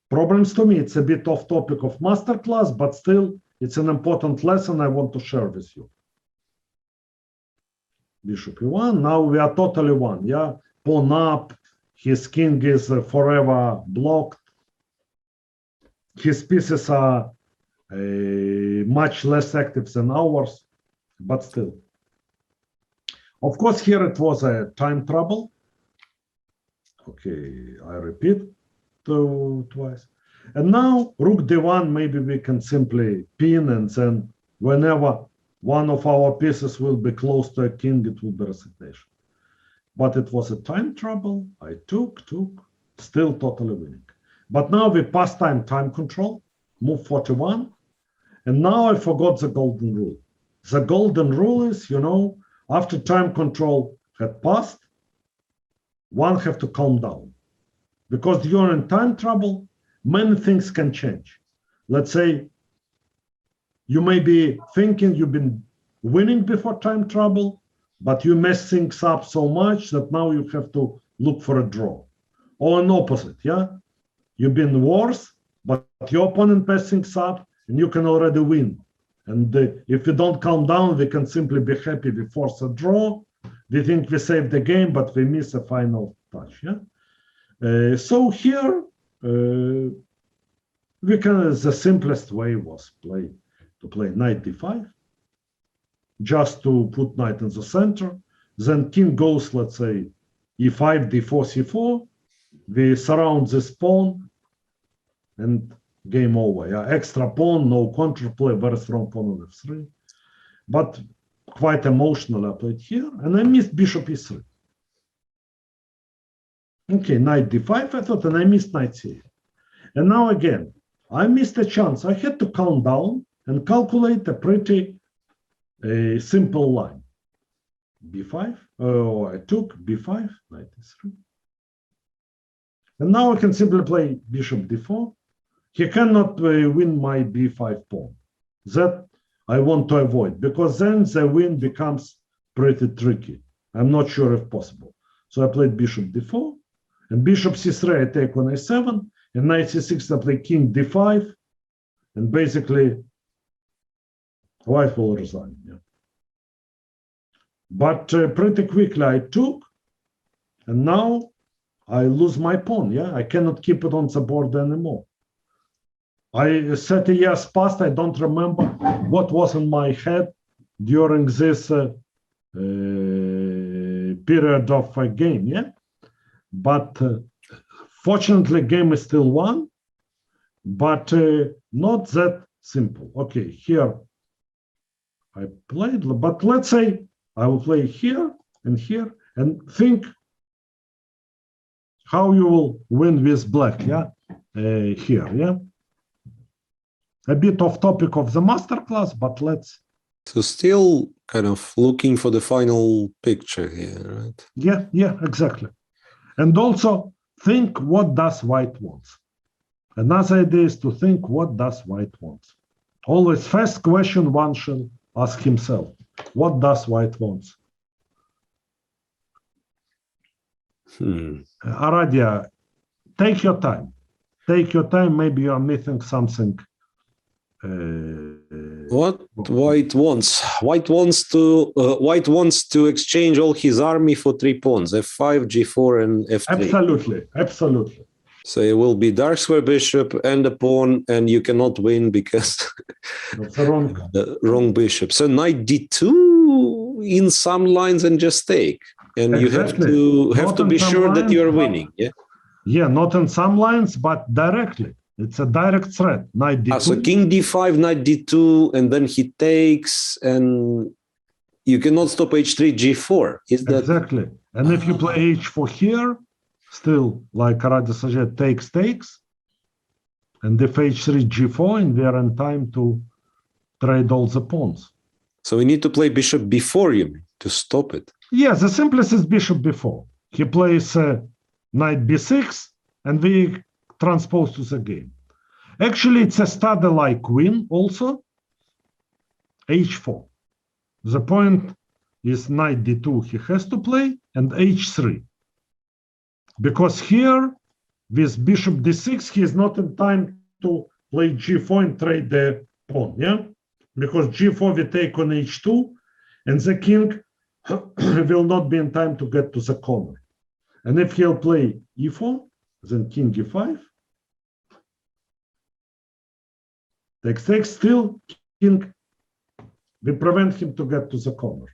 problems to me. It's a bit off topic of masterclass, but still, it's an important lesson I want to share with you. Bishop e1, now we are totally won, yeah? Pawn up, his king is forever blocked. His pieces are much less active than ours, but still. Of course, here it was a time trouble. Okay, I repeat twice. And now rook d1, maybe we can simply pin, and then whenever one of our pieces will be close to a king, it will be recitation. But it was a time trouble. I took, still totally winning. But now we pass time control, move 41. And now I forgot the golden rule. The golden rule is, after time control had passed, one have to calm down. Because during time trouble, many things can change. Let's say you may be thinking you've been winning before time trouble, but you mess things up so much that now you have to look for a draw. Or an opposite, yeah? You've been worse, but your opponent messed things up, and you can already win. And if we don't calm down, we can simply be happy we force a draw. We think we saved the game, but we miss a final touch. Yeah. So here we can. The simplest way was to play knight d5, just to put knight in the center. Then king goes, let's say, e5, d4, c4. We surround this pawn, and game over. Yeah, extra pawn, no counterplay, very strong pawn on f3. But quite emotional I played here, and I missed bishop e3. Okay, knight d5 I thought, and I missed knight c8. And now again, I missed a chance. I had to count down and calculate a pretty simple line. b5, I took b5, knight e3. And now I can simply play bishop d4. He cannot win my b5 pawn. That I want to avoid, because then the win becomes pretty tricky. I'm not sure if possible. So I played bishop d4, and bishop c3 I take on a7, and knight c6 I play king d5, and basically white will resign. Yeah. But pretty quickly I took, and now I lose my pawn. Yeah, I cannot keep it on the board anymore. 30 years past, I don't remember what was in my head during this period of game, yeah? But fortunately, game is still won, but not that simple. Okay, here I played, but let's say I will play here, and think how you will win with black, yeah? Here, yeah? A bit off topic of the masterclass, but let's. So still kind of looking for the final picture here, right? Yeah, exactly. And also think what does white wants. Another idea is to think what does white wants. Always first question one should ask himself, what does white wants? Aradia, take your time. Take your time, maybe you are missing something. What white wants? White wants to exchange all his army for 3 pawns: f5, g4, and f3. Absolutely. So it will be dark square bishop and a pawn, and you cannot win because that's wrong. the wrong bishop. So knight d2 in some lines and just take, and exactly. you have to be sure that you are winning. Yeah, not in some lines, but directly. It's a direct threat. Knight d2. So king d5, knight d2, and then he takes, and you cannot stop h3, g4. Is that exactly? And if you play h4 here, still, like Aradia suggests, takes, and if h3, g4, and we are in time to trade all the pawns. So we need to play bishop before you to stop it. Yeah, the simplest is bishop before. He plays knight b6, and we transpose to the game. Actually, it's a steadily win also. h4. The point is knight d2 he has to play, and h3. Because here, with bishop d6, he is not in time to play g4 and trade the pawn, yeah? Because g4 we take on h2, and the king will not be in time to get to the corner. And if he'll play e4, then king e5, takes, still king, we prevent him to get to the corner.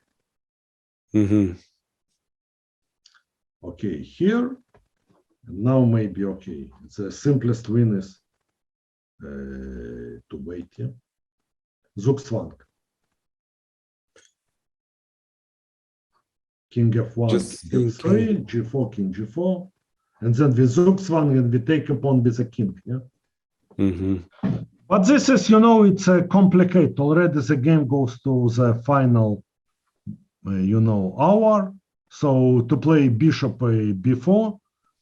Okay, here, and now maybe, okay, the simplest win is to wait, yeah? Zugzwang. King f1, king f3, g4, king g4, and then we zugzwang and we take a pawn with a king, yeah? But this is, it's complicated. Already the game goes to the final, hour. So to play bishop b4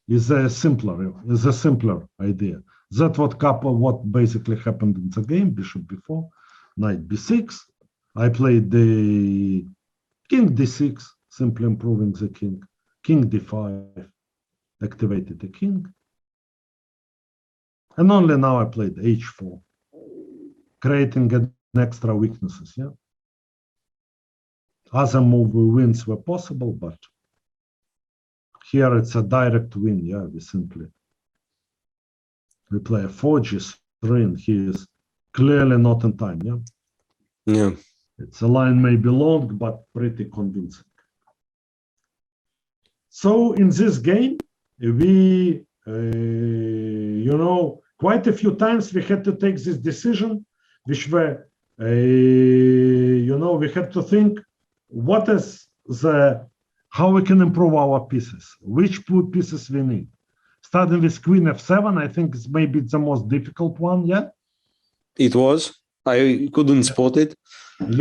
is a simpler idea. That's what basically happened in the game. Bishop b4, knight b6. I played the king d6, simply improving the king. King d5, activated the king. And only now I played h4. creating an extra weaknesses. Yeah. Other move wins were possible, but here it's a direct win. Yeah, we play a 4G3 and he is clearly not in time. Yeah. Yeah. It's a line may be long, but pretty convincing. So in this game, we, quite a few times we had to take this decision, which were, we had to think what is how we can improve our pieces, which pieces we need. Starting with Queen F7, I think it's maybe the most difficult one, yeah? It was. I couldn't spot it.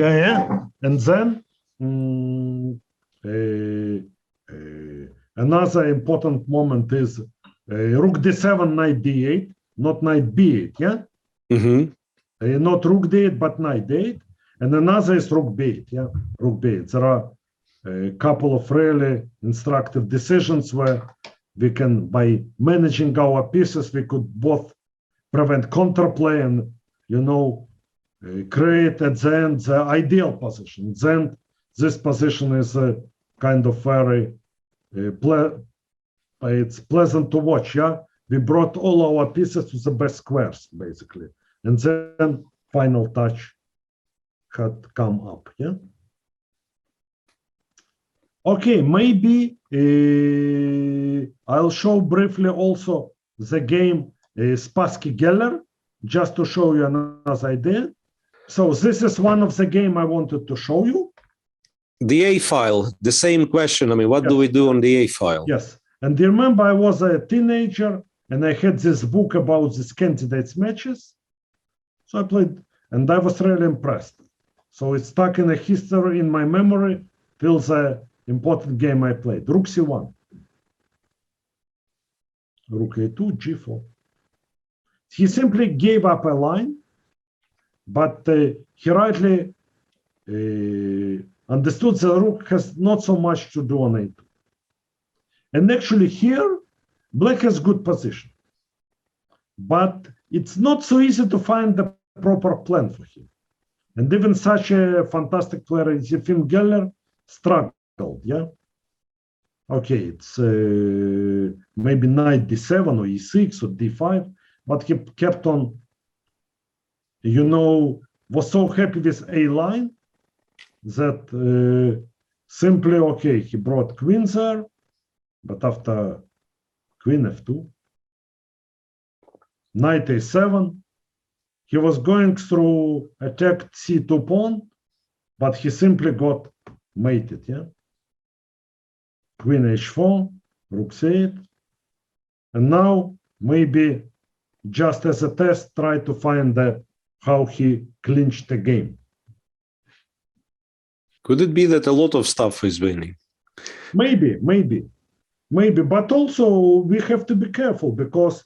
Yeah. And then another important moment is Rook D7, Knight D8, not Knight B8, yeah? Mm-hmm. Not Rook D8, but Knight D8. And another is Rook B8, yeah? Rook B8. There are a couple of really instructive decisions where we can, by managing our pieces, we could both prevent counterplay and, create at the end the ideal position. Then this position is kind of very, it's pleasant to watch, yeah? We brought all our pieces to the best squares, basically. And then final touch had come up, yeah? Okay, maybe I'll show briefly also the game Spassky Geller, just to show you another idea. So this is one of the game I wanted to show you. The A file, the same question. I mean, what do we do on the A file? Yes, and you remember I was a teenager and I had this book about these candidates matches. So I played and I was really impressed. So it's stuck in a history in my memory till the important game I played. Rook C1. Rook A2, G4. He simply gave up a line, but he rightly understood the rook has not so much to do on A2. And actually here, black has good position. But it's not so easy to find the proper plan for him. And even such a fantastic player as Yefim Geller struggled, yeah? Okay, it's maybe Knight D7 or E6 or D5, but he kept on, was so happy with A line that simply, okay, he brought queen there, but after Queen F2, Knight A7, he was going through attacked C2 pawn, but he simply got mated, yeah? Queen H4, Rook C8, and now maybe just as a test, try to find how he clinched the game. Could it be that a lot of stuff is winning? Maybe, but also we have to be careful because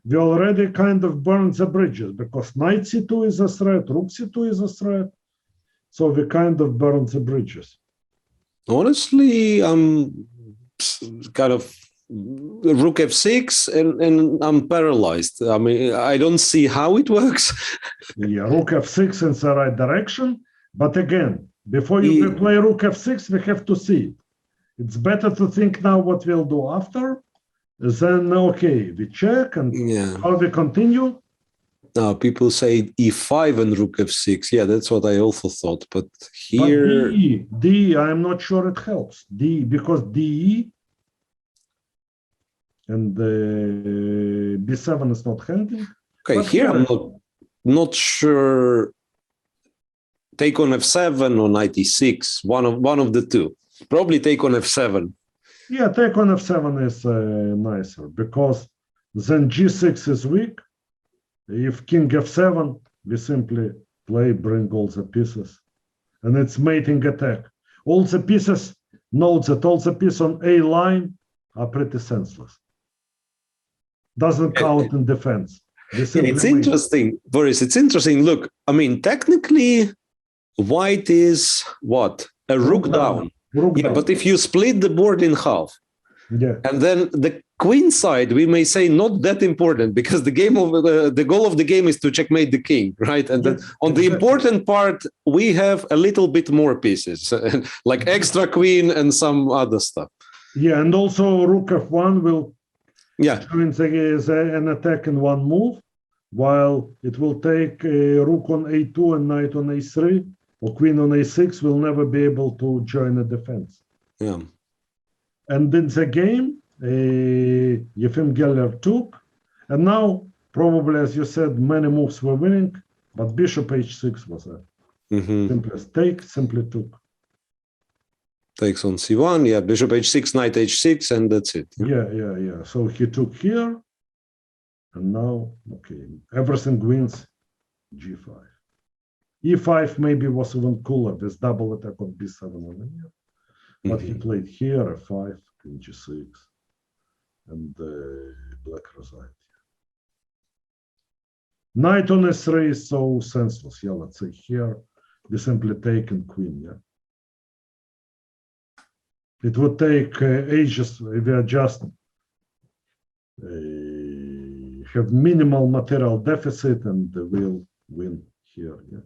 we already kind of burned the bridges because Knight C2 is a threat, Rook C2 is a threat, so we kind of burned the bridges. Honestly, I'm kind of Rook F6 and I'm paralyzed. I mean, I don't see how it works. Yeah, Rook F6 in the right direction, but again, before you play Rook F6, we have to see it. It's better to think now what we'll do after. Then, okay, we check and how we continue. Now, people say E5 and Rook F6. Yeah, that's what I also thought. But here... But D, I'm not sure it helps. D, because DE and B7 is not handling. Okay, but here I'm not sure. Take on F7 or Knight E6, one of the two. Probably take on F7. Yeah, take on F7 is nicer because then G6 is weak. If King F7, we simply bring all the pieces. And it's mating attack. All the pieces, note that all the pieces on A line are pretty senseless. Doesn't count in defense. It's interesting, Boris, it's interesting. Look, I mean, technically, white is what? A rook down. Rook down. But if you split the board in half, and then the queen side, we may say not that important because the game of the goal of the game is to checkmate the king, right? And then on the important part, we have a little bit more pieces, like extra queen and some other stuff. Yeah, and also rook f1 will join an attack in one move, while it will take rook on a2 and knight on a3, or queen on a6 will never be able to join a defense. Yeah. And in the game, Yefim Geller took, and now probably, as you said, many moves were winning, but bishop h6 was a simplest take, simply took. Takes on c1, yeah, bishop h6, knight h6, and that's it. Yeah. So he took here, and now, okay, everything wins g5. e5 maybe was even cooler, this double attack on b7 on here. But he played here, f5, queen g6, and black resigned. Knight on s3 is so senseless. Yeah, let's say here, we simply take and queen, yeah. It would take ages if we are just have minimal material deficit and we'll win here, yeah.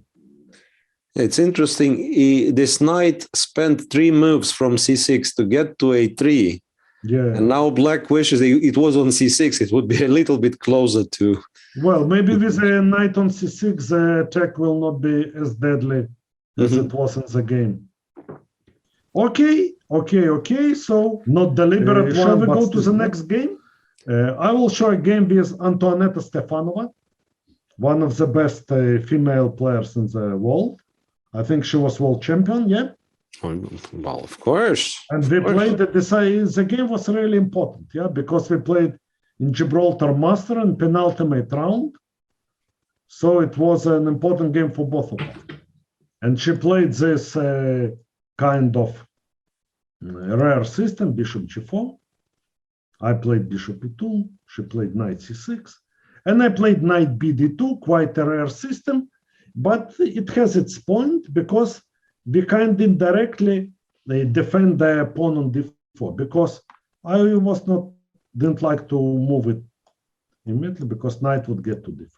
It's interesting. This knight spent 3 moves from c6 to get to a3. Yeah. And now black wishes it was on c6. It would be a little bit closer to. Well, maybe with a knight on c6, the attack will not be as deadly as it was in the game. Okay. So not deliberate. Shall we go to the next game? I will show a game with Antoaneta Stefanova, one of the best female players in the world. I think she was world champion, yeah? Well, of course. And we played the game was really important, yeah, because we played in Gibraltar Master and penultimate round. So it was an important game for both of us. And she played this kind of rare system, bishop g4. I played bishop e2, she played knight c6, and I played knight bd2, quite a rare system, but it has its point because we kind of indirectly defend the pawn on d4, because I didn't like to move it immediately because knight would get to d4.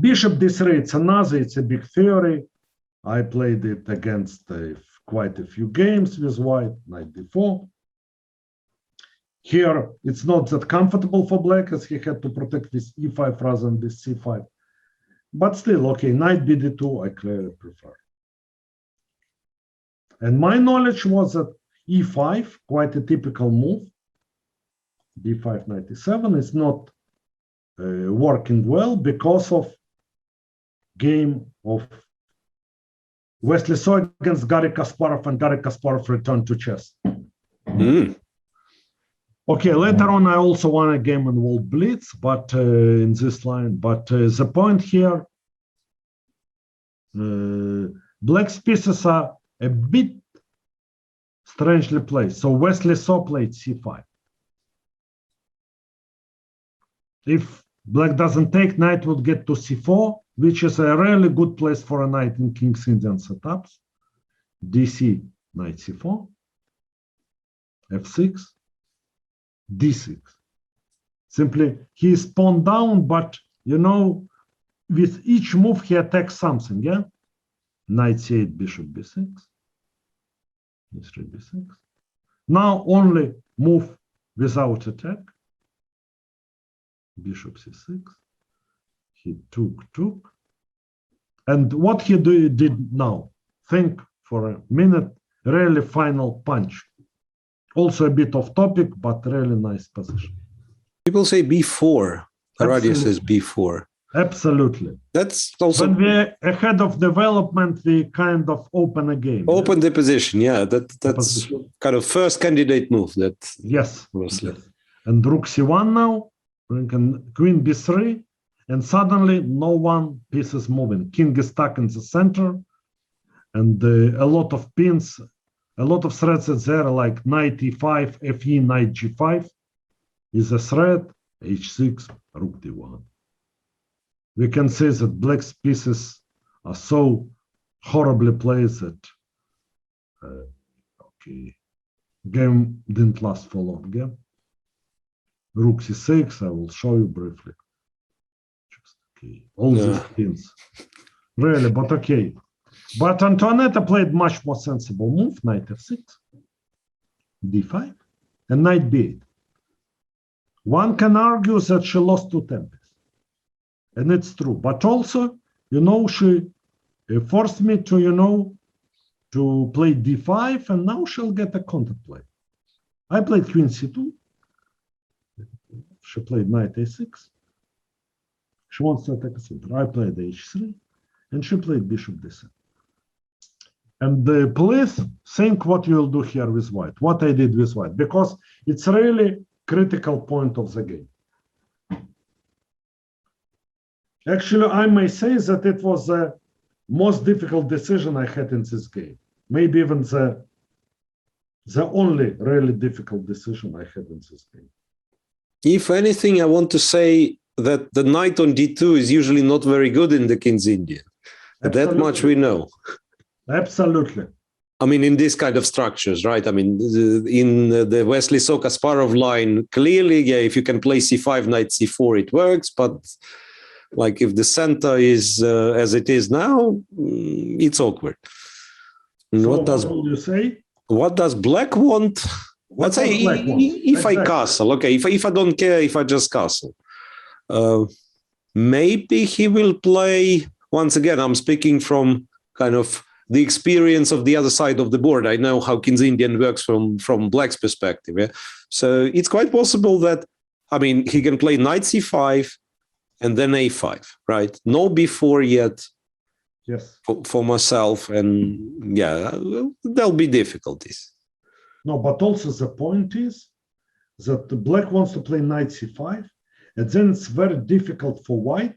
Bishop d3, it's a big theory. I played it against quite a few games with white, knight d4. Here, it's not that comfortable for black as he had to protect this e5 rather than this c5. But still, okay, knight bd2, I clearly prefer. And my knowledge was that e5, quite a typical move. d5, knight e7 is not working well because of game of Wesley So against Garry Kasparov, and Garry Kasparov returned to chess. Okay, later on, I also won a game in World Blitz, but in this line. But the point here, black's pieces are a bit strangely placed. So Wesley So played c5. If black doesn't take, knight would get to c4, which is a really good place for a knight in King's Indian setups. dc, knight c4, f6, d6. Simply, he is pawned down, but, you know, with each move, he attacks something, yeah? Knight c8, bishop b6, e3, b6. Now only move without attack. Bishop c6. He took. And what he did now, think for a minute, really final punch. Also a bit off topic, but really nice position. People say b4. Aradia says b4. Absolutely. That's also when we're ahead of development, we kind of open a game. Open the position, yeah. That's kind of first candidate move. That yes. And rook c1 now, queen b3, and suddenly no one piece is moving. King is stuck in the center, and a lot of pins, a lot of threats are there, like knight e5, fe, knight g5 is a threat, h6, rook d1. We can say that black's pieces are so horribly placed that, okay. Game didn't last for long. Yeah. Rook c6. I will show you briefly. Just, okay. All these pins. Really, but okay. But Antoinette played much more sensible move, knight f6, d5, and knight b8. One can argue that she lost two tempos, and it's true. But also, she forced me to, to play d5, and now she'll get a counterplay. I played queen c2. She played knight a6. She wants to attack a center. I played h3, and she played bishop d7. And please think what you'll do here with white, what I did with white, because it's really critical point of the game. Actually, I may say that it was the most difficult decision I had in this game. Maybe even the only really difficult decision I had in this game. If anything, I want to say that the knight on d2 is usually not very good in the King's Indian. That much we know. Absolutely. I mean, in this kind of structures, right? I mean, in the Wesley So Kasparov line, clearly, yeah, if you can play c5, knight c4, it works. But like if the center is as it is now, it's awkward. So what will you say? What does black want? Let's say if I castle, okay, if I don't care, if I just castle, maybe he will play, once again, I'm speaking from kind of the experience of the other side of the board. I know how King's Indian works from black's perspective. Yeah? So it's quite possible that, I mean, he can play knight c5 and then a5, right? No b4 yet. Yes. For myself, and yeah, there'll be difficulties. No, but also the point is that the black wants to play knight c5, and then it's very difficult for white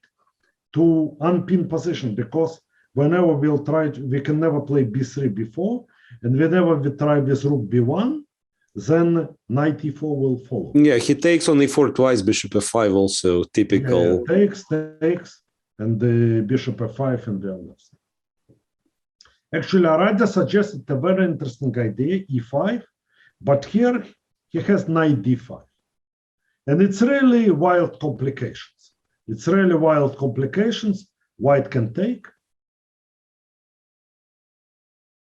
to unpin position, because whenever we'll try, we can never play b3 before, and whenever we try with rook b1, then knight e4 will follow. Yeah, he takes on e4 twice, bishop f5 also, typical. Yeah, takes, and the bishop f5 and the others. Actually, Arada suggested a very interesting idea, e5, but here he has knight d5. And it's really wild complications. It's really wild complications. White can take.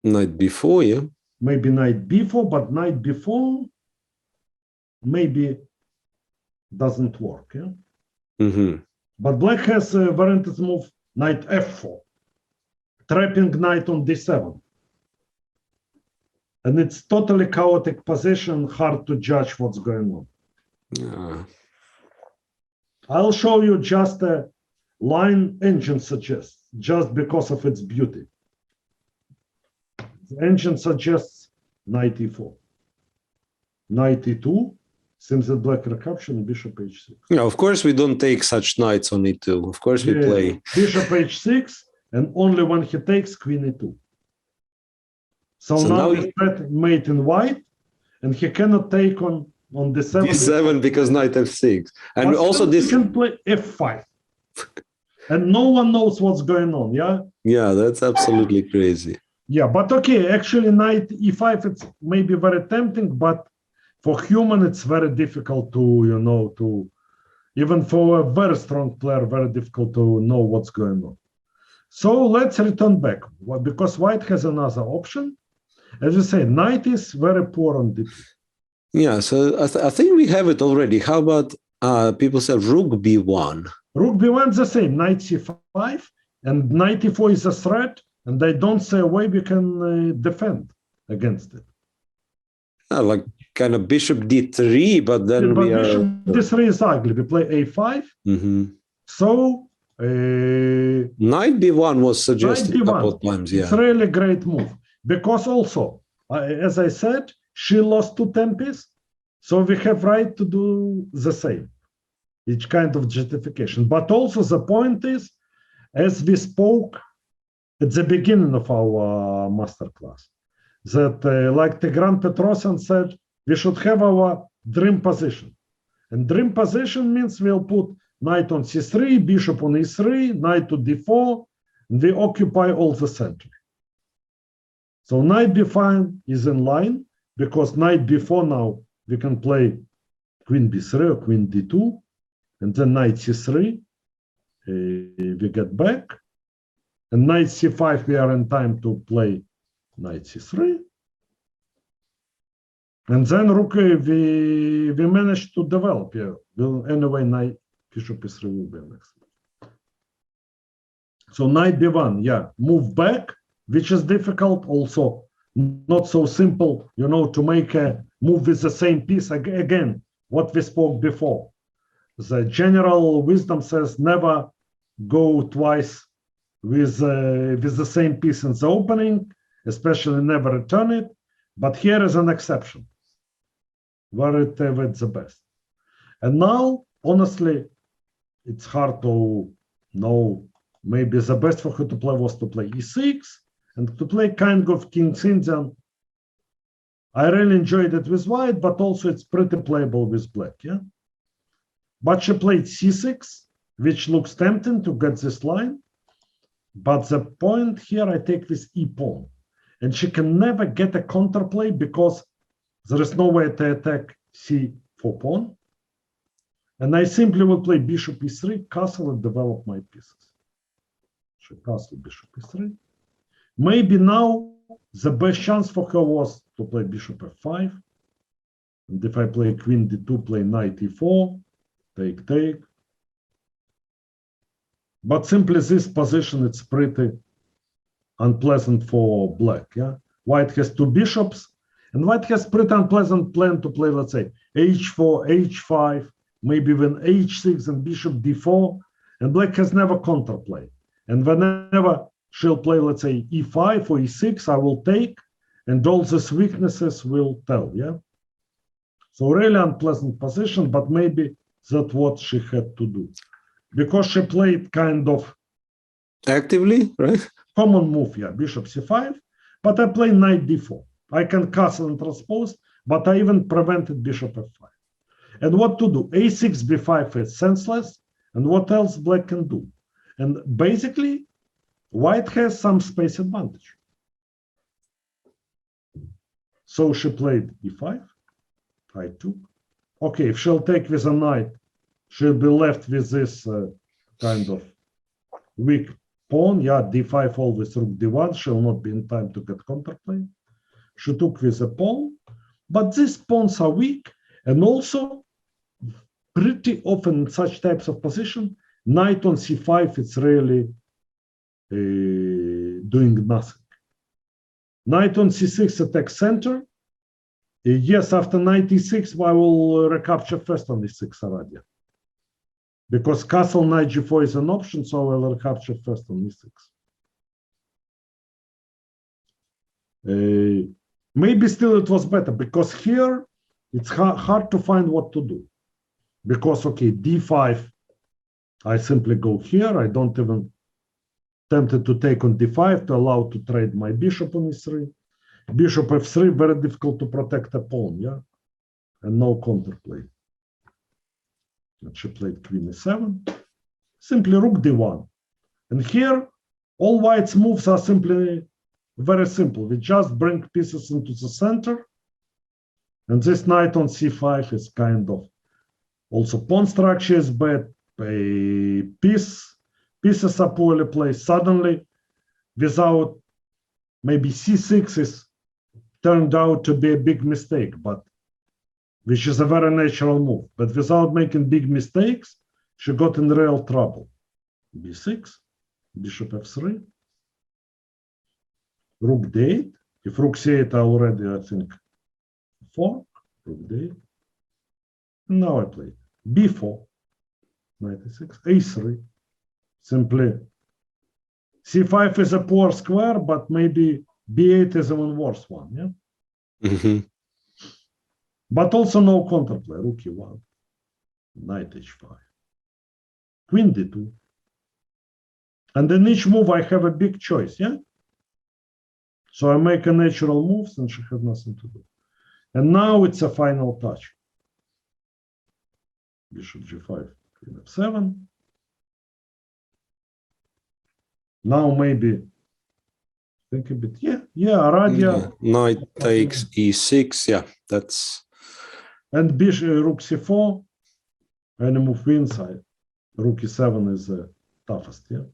Knight b4, yeah. Maybe knight b4, but knight b4 maybe doesn't work, yeah? Mm-hmm. But black has a very interesting move, knight f4, trapping knight on d7. And it's totally chaotic position, hard to judge what's going on. Yeah. I'll show you just a line engine suggests, just because of its beauty. The engine suggests knight e4. Knight e2, seems that black recaptured, bishop h6. Yeah, of course we don't take such knights on e2. Of course we play. Bishop h6, and only when he takes queen e2. So now he's mate in white, and he cannot take on d7. d7 because knight f6. And but also this... He can play f5. And no one knows what's going on, yeah? Yeah, that's absolutely crazy. Yeah, but okay, actually knight e5, it's maybe very tempting, but for human, it's very difficult to, even for a very strong player, very difficult to know what's going on. So let's return back, because white has another option. As you say, knight is very poor on d2. Yeah, so I think we have it already. How about people say rook b1? Rook b1 is the same, knight c5, and knight e4 is a threat, and they don't say a way we can defend against it. Yeah, like kind of bishop d3, but then we are... Bishop d3 is ugly. We play a5. Mm-hmm. So... knight b1 was suggested a couple of times, yeah. It's a really great move. Because also, as I said, she lost two tempes, so we have right to do the same. Each kind of justification. But also the point is, as we spoke at the beginning of our masterclass, that like Tigran Petrosyan said, we should have our dream position. And dream position means we'll put knight on c3, bishop on e3, knight to d4, and we occupy all the center. So knight b5 is in line, because knight b4 now, we can play queen b3 or queen d2, and then knight c3, we get back, and knight c5, we are in time to play knight c3, and then rook, we managed to develop, yeah. Well, anyway, knight, bishop e3 will be next. So knight b1, yeah, move back, which is difficult, also not so simple, you know, to make a move with the same piece. Again, what we spoke before. The general wisdom says never go twice with the same piece in the opening, especially never return it. But here is an exception, where it's the best. And now, honestly, it's hard to know. Maybe the best for her to play was to play e6 and to play kind of King's Indian. I really enjoyed it with white, but also it's pretty playable with black, yeah? But she played c6, which looks tempting to get this line. But the point here I take this e pawn. And she can never get a counterplay because there is no way to attack c4 pawn. And I simply will play bishop e3, castle, and develop my pieces. So castle, bishop e3. Maybe now the best chance for her was to play bishop f5. And if I play queen d2, play knight e4, take. But simply this position, it's pretty unpleasant for black, yeah? White has two bishops, and white has pretty unpleasant plan to play, let's say, h4, h5, maybe even h6 and bishop d4, and black has never counterplay. And whenever she'll play, let's say, e5 or e6, I will take, and all these weaknesses will tell, yeah? So really unpleasant position, but maybe that's what she had to do. Because she played kind of Actively, right? common move, yeah, bishop c5, but I play knight d4. I can castle and transpose, but I even prevented bishop f5. And what to do? a6, b5 is senseless, and what else black can do? And basically, white has some space advantage. So she played e5, I took. Okay, if she'll take with a knight, she'll be left with this kind of weak pawn. Yeah, d5 always rook d1. She'll not be in time to get counterplay. She took with a pawn, but these pawns are weak, and also pretty often in such types of position, knight on c5, it's really doing nothing. Knight on c6 attacks center. Yes, after knight e6, I will recapture first on e6 already. Because castle knight g4 is an option, so I will recapture first on e6. Maybe still it was better, because here it's hard to find what to do. Because, okay, d5, I simply go here. I don't even tempted to take on d5 to allow to trade my bishop on e3. Bishop f3, very difficult to protect a pawn, yeah? And no counterplay. And she played queen e7. Simply rook d1. And here, all white's moves are simply very simple. We just bring pieces into the center. And this knight on c5 is kind of also pawn structure is bad. Pieces are poorly placed. Suddenly, without maybe c6 is turned out to be a big mistake, but which is a very natural move. But without making big mistakes, she got in real trouble. b6, bishop f3, rook d8. If rook c8 already, I think, 4, rook d8. And now I play b4, knight e6, a3. Simply, c5 is a poor square, but maybe b8 is even worse one, yeah? Mm-hmm. But also no counterplay, rook e1, knight h5, queen d2. And in each move, I have a big choice, yeah? So I make a natural moves and she had nothing to do. And now it's a final touch. Bishop g5, queen f7. Now maybe Think a bit. Yeah, Radia. Knight takes e6. Yeah, that's. And bishop rook c4. Any move wins. Rook e7 is the toughest. Yeah.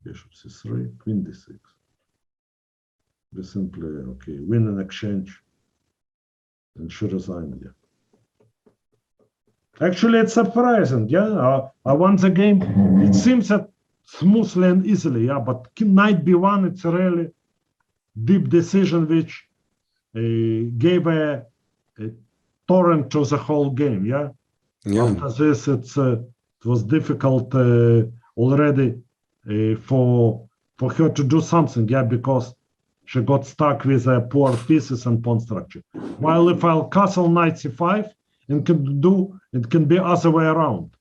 Bishop c3, queen d6. We simply win an exchange and she resigned. Yeah. Actually, it's surprising. Yeah, I won the game. It seems that smoothly and easily. Yeah, but knight b1, it's a really deep decision which gave a torrent to the whole game. Yeah. After this, it was difficult already for her to do something. Yeah, because she got stuck with poor pieces and pawn structure. While if I'll castle knight c5, it can be other way around.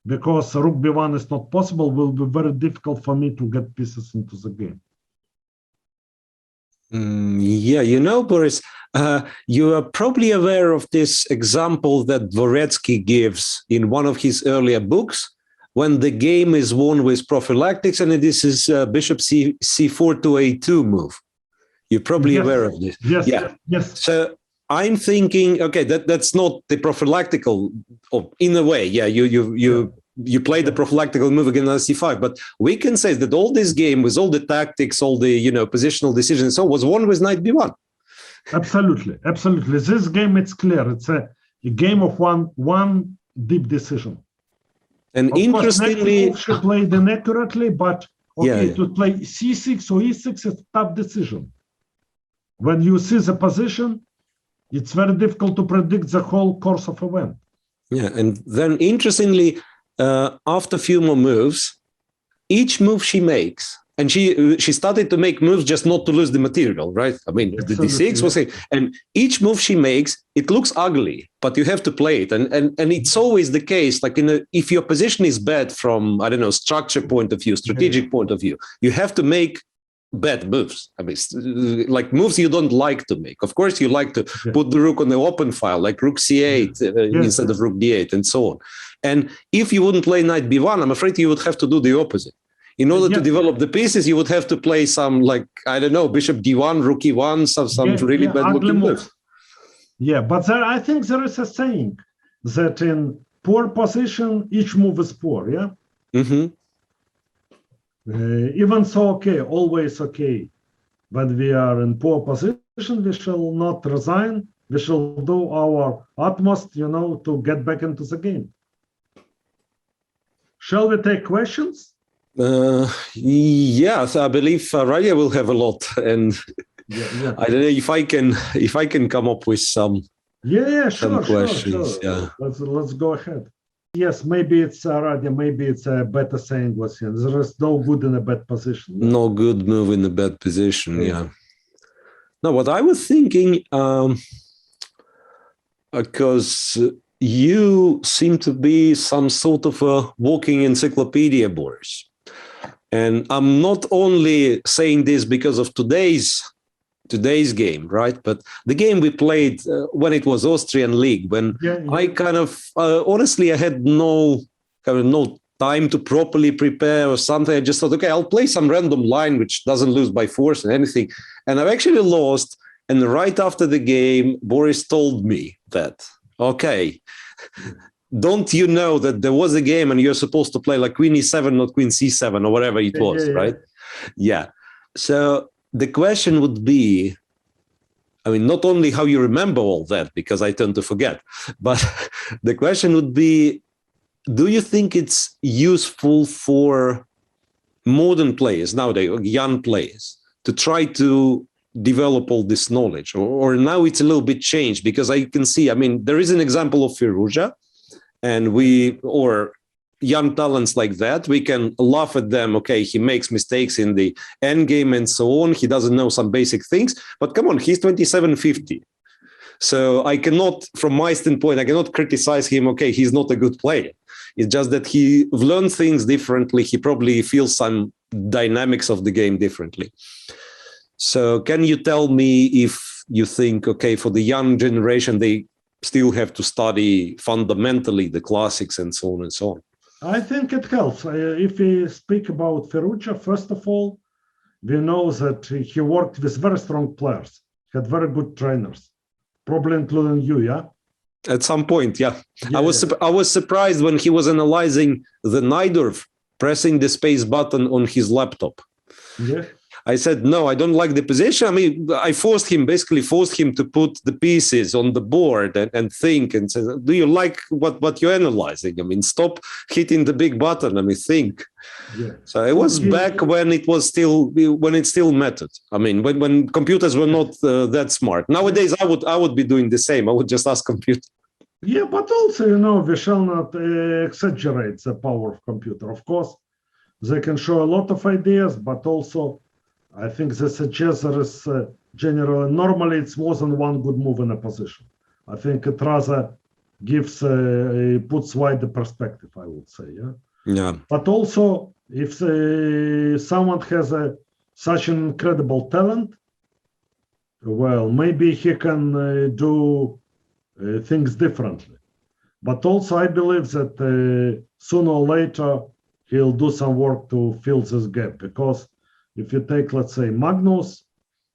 Because rook b1 is not possible, will be very difficult for me to get pieces into the game. Yeah, Boris, you are probably aware of this example that Dvoretsky gives in one of his earlier books, when the game is won with prophylactics, and this is bishop c4 to a2 move. You're probably aware of this. Yes. So I'm thinking, that's not the prophylactical, in a way. Yeah, you play the prophylactical move against c5, but we can say that all this game with all the tactics, all the positional decisions, so was won with knight b1. Absolutely. This game, it's clear. It's a game of one deep decision. And of interestingly, course, she played inaccurately, but to play c6 or e6 is a tough decision. When you see the position, it's very difficult to predict the whole course of event. Yeah, and then interestingly, after a few more moves, each move she makes, and she started to make moves just not to lose the material, right? I mean, the d6 was it, and each move she makes, it looks ugly, but you have to play it, and it's always the case. Like if your position is bad from structure point of view, strategic point of view, you have to make bad moves. I mean, like moves you don't like to make. Of course, you like to put the rook on the open file, like rook c8 instead of rook d8, and so on. And if you wouldn't play knight b1, I'm afraid you would have to do the opposite. In order to develop the pieces, you would have to play some, bishop d1, rook e1, some really bad-looking moves. Yeah, but I think there is a saying that in poor position, each move is poor, yeah? Mm-hmm. Even so, always when we are in poor position, we shall not resign. We shall do our utmost, to get back into the game. Shall we take questions? Yes, I believe Radia will have a lot, and I don't know if I can come up with some. Sure, questions. Sure. Yeah, let's go ahead. Yes, maybe it's Radia. Maybe it's a better saying. There is no good in a bad position. No good move in a bad position. Yeah. No, what I was thinking, because you seem to be some sort of a walking encyclopedia, Boris. And I'm not only saying this because of today's game, right? But the game we played when it was Austrian League, when I kind of, honestly, I had no time to properly prepare or something. I just thought, I'll play some random line which doesn't lose by force and anything. And I've actually lost. And right after the game, Boris told me that, don't you know that there was a game and you're supposed to play like queen e7, not queen c7 or whatever it was, right? Yeah. So the question would be, not only how you remember all that, because I tend to forget, but the question would be, do you think it's useful for modern players nowadays, or young players, to try to develop all this knowledge? Or now it's a little bit changed, because I can see, there is an example of Firouzja, and or young talents like that, we can laugh at them. He makes mistakes in the end game and so on. He doesn't know some basic things, but come on, he's 27-50. So I cannot, from my standpoint, I cannot criticize him. He's not a good player. It's just that he learned things differently. He probably feels some dynamics of the game differently. So can you tell me if you think, for the young generation, they still have to study fundamentally the classics and so on and so on? I think it helps. If we speak about Firouzja, first of all, we know that he worked with very strong players, had very good trainers, probably including you, yeah? At some point, yeah. Yeah, I was surprised when he was analyzing the Najdorf pressing the space button on his laptop. yeah. I said, no, I don't like the position. I mean, I basically forced him to put the pieces on the board and think and say, do you like what you're analyzing? I mean, stop hitting the big button. I mean, think. Yeah. So it was back when it still mattered. I mean, when computers were not that smart. Nowadays, I would be doing the same. I would just ask computer. Yeah, but also, you know, we shall not exaggerate the power of computer. Of course, they can show a lot of ideas, but also I think the suggester is generally, normally it's more than one good move in a position. I think it rather gives, puts wider perspective, I would say, yeah? Yeah. But also, if someone has such an incredible talent, well, maybe he can do things differently. But also, I believe that sooner or later, he'll do some work to fill this gap. Because if you take, let's say, Magnus,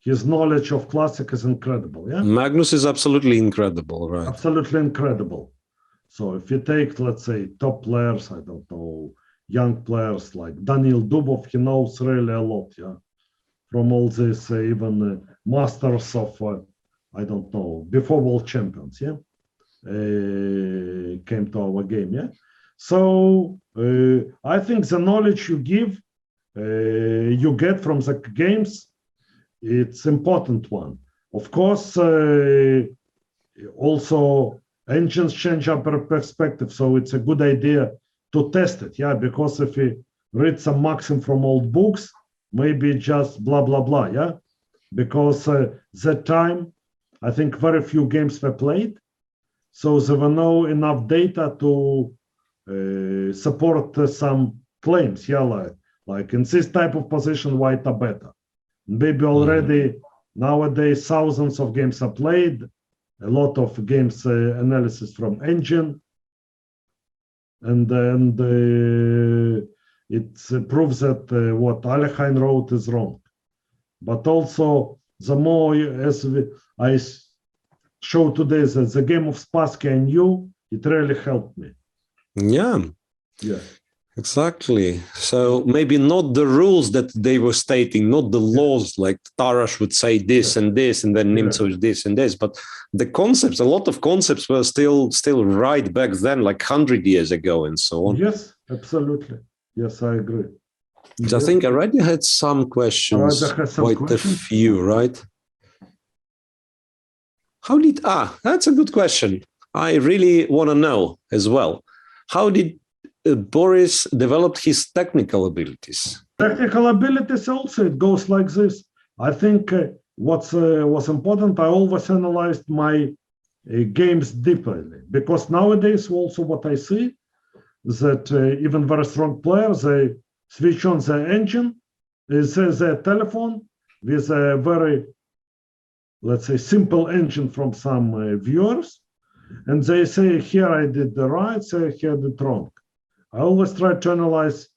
his knowledge of classic is incredible, yeah? Magnus is absolutely incredible, right? Absolutely incredible. So if you take, let's say, top players, I don't know, young players like Daniil Dubov, he knows really a lot, yeah? From all this, even masters of, I don't know, before world champions, yeah? Came to our game, yeah? So I think the knowledge you give, you get from the games, it's important one. Of course, also engines change our perspective, so it's a good idea to test it, yeah? Because if you read some maxim from old books, maybe just blah, blah, blah, yeah? Because that time, I think very few games were played, so there were no enough data to support some claims, yeah? Like in this type of position, white are better. Maybe already nowadays thousands of games are played, a lot of games analysis from engine, and it proves that what Alekhine wrote is wrong. But also the more, I show today that the game of Spassky I knew, it really helped me. Yeah. Yeah. Exactly. So maybe not the rules that they were stating, not the laws, like Tarash would say this and this, and then Nimtsov this and this, but the concepts, a lot of concepts were still right back then, like 100 years ago and so on. Yes, absolutely. Yes, I agree. So I think I already had some questions, quite a few, right? That's a good question. I really want to know as well. How did Boris developed his technical abilities? Technical abilities also, it goes like this. I think what was important, I always analyzed my games deeply, because nowadays also what I see is that even very strong players, they switch on their engine, their telephone with a very, let's say, simple engine from some viewers, and they say, here I did the right, say here I did wrong. I always try to analyze.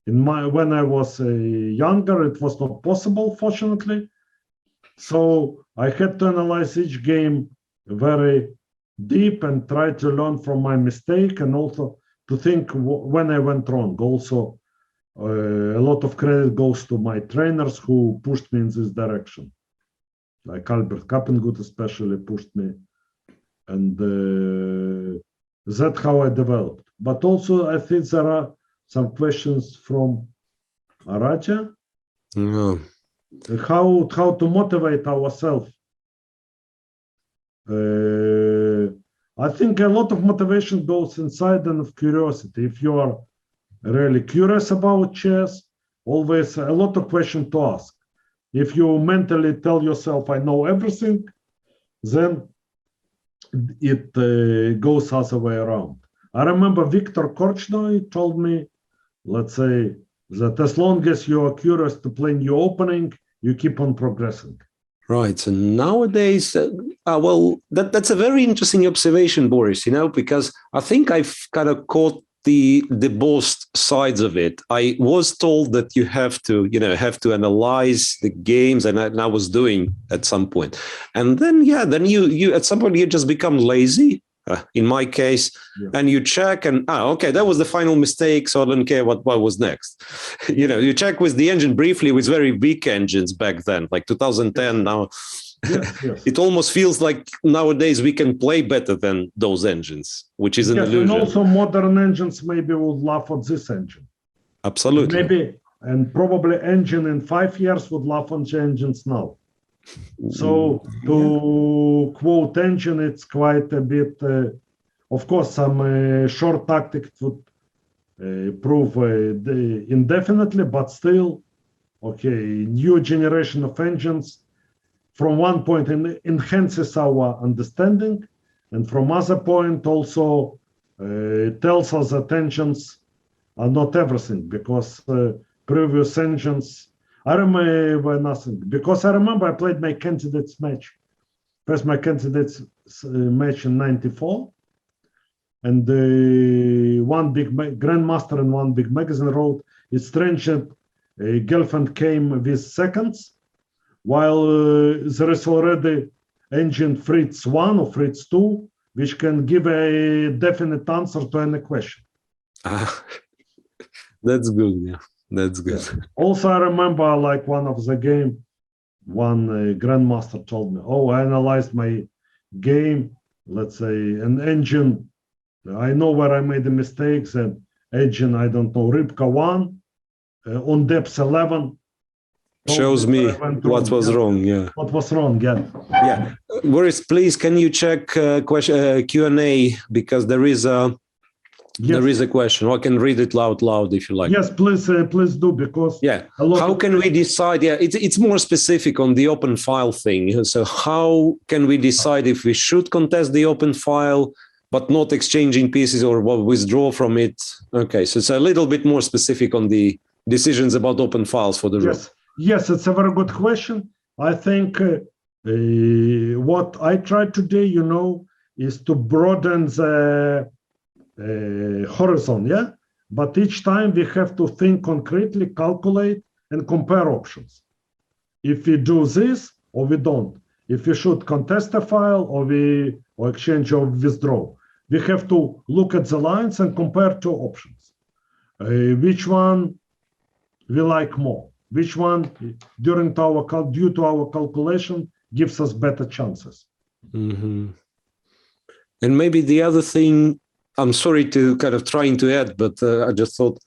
When I was younger, it was not possible, fortunately. So I had to analyze each game very deep and try to learn from my mistake, and also to think when I went wrong. Also, a lot of credit goes to my trainers who pushed me in this direction. Like Albert Kappengut especially pushed me. And that's how I developed. But also, I think there are some questions from Araja. Yeah. How to motivate ourselves. I think a lot of motivation goes inside and of curiosity. If you are really curious about chess, always a lot of questions to ask. If you mentally tell yourself, I know everything, then it goes other way around. I remember Viktor Korchnoi told me, let's say, that as long as you are curious to play new opening, you keep on progressing. Right. So nowadays, that's a very interesting observation, Boris, because I think I've kind of caught the both sides of it. I was told that you have to analyze the games, and I was doing at some point. And then you at some point you just become lazy. In my case, and you check and okay, that was the final mistake, so I don't care what was next. You check with the engine briefly with very weak engines back then, like 2010. Now it almost feels like nowadays we can play better than those engines, which is an illusion. And also modern engines maybe would laugh at this engine. Absolutely. Maybe, and probably engine in 5 years would laugh on the engines now. So to quote engine, it's quite a bit, of course, some short tactics would prove indefinitely, but still, okay, new generation of engines from one point enhances our understanding, and from other point also tells us that engines are not everything, because previous engines, I remember nothing, because I remember I played my candidates match. First, my candidates match in '94, and one big Grandmaster and one big magazine wrote, it's strange that Gelfand came with seconds, while there is already engine Fritz 1 or Fritz 2, which can give a definite answer to any question. That's good, yeah. That's good. Yeah. Also, I remember like one of the game, one Grandmaster told me, I analyzed my game, let's say an engine, I know where I made the mistakes, and engine, I don't know, Ribka 1, on depth 11. Shows me what was wrong, yeah. What was wrong, yeah. Yeah. Boris, please, can you check Q&A, because there is a question. I can read it out loud if you like. Yes, please do, because how can we decide? Yeah, it's more specific on the open file thing. So how can we decide if we should contest the open file but not exchanging pieces, or withdraw from it? Okay, so it's a little bit more specific on the decisions about open files for the room. Yes, it's a very good question. I think what I try today, is to broaden the horizon, but each time we have to think concretely, calculate, and compare options. If we do this or we don't, if we should contest a file or exchange or withdraw, we have to look at the lines and compare two options. Which one we like more? Which one, due to our calculation, gives us better chances? Mm-hmm. And maybe the other thing, I'm sorry to kind of trying to add, but I just thought,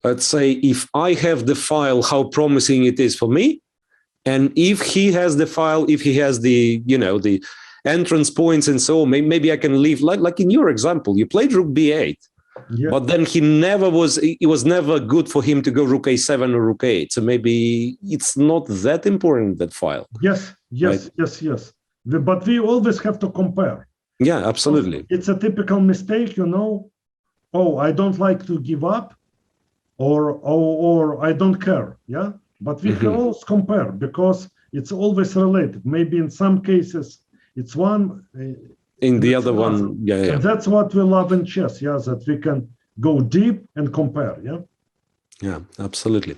let's say if I have the file, how promising it is for me, and if he has the file, if he has the the entrance points and so on, maybe I can leave, like in your example, you played Rook B8, but then it was never good for him to go Rook A7 or Rook A8. So maybe it's not that important, that file. Yes. But we always have to compare. Yeah, absolutely. It's a typical mistake, I don't like to give up, or I don't care, But we can always compare, because it's always related. Maybe in some cases it's one, in the other one, And that's what we love in chess, that we can go deep and compare, Yeah, absolutely.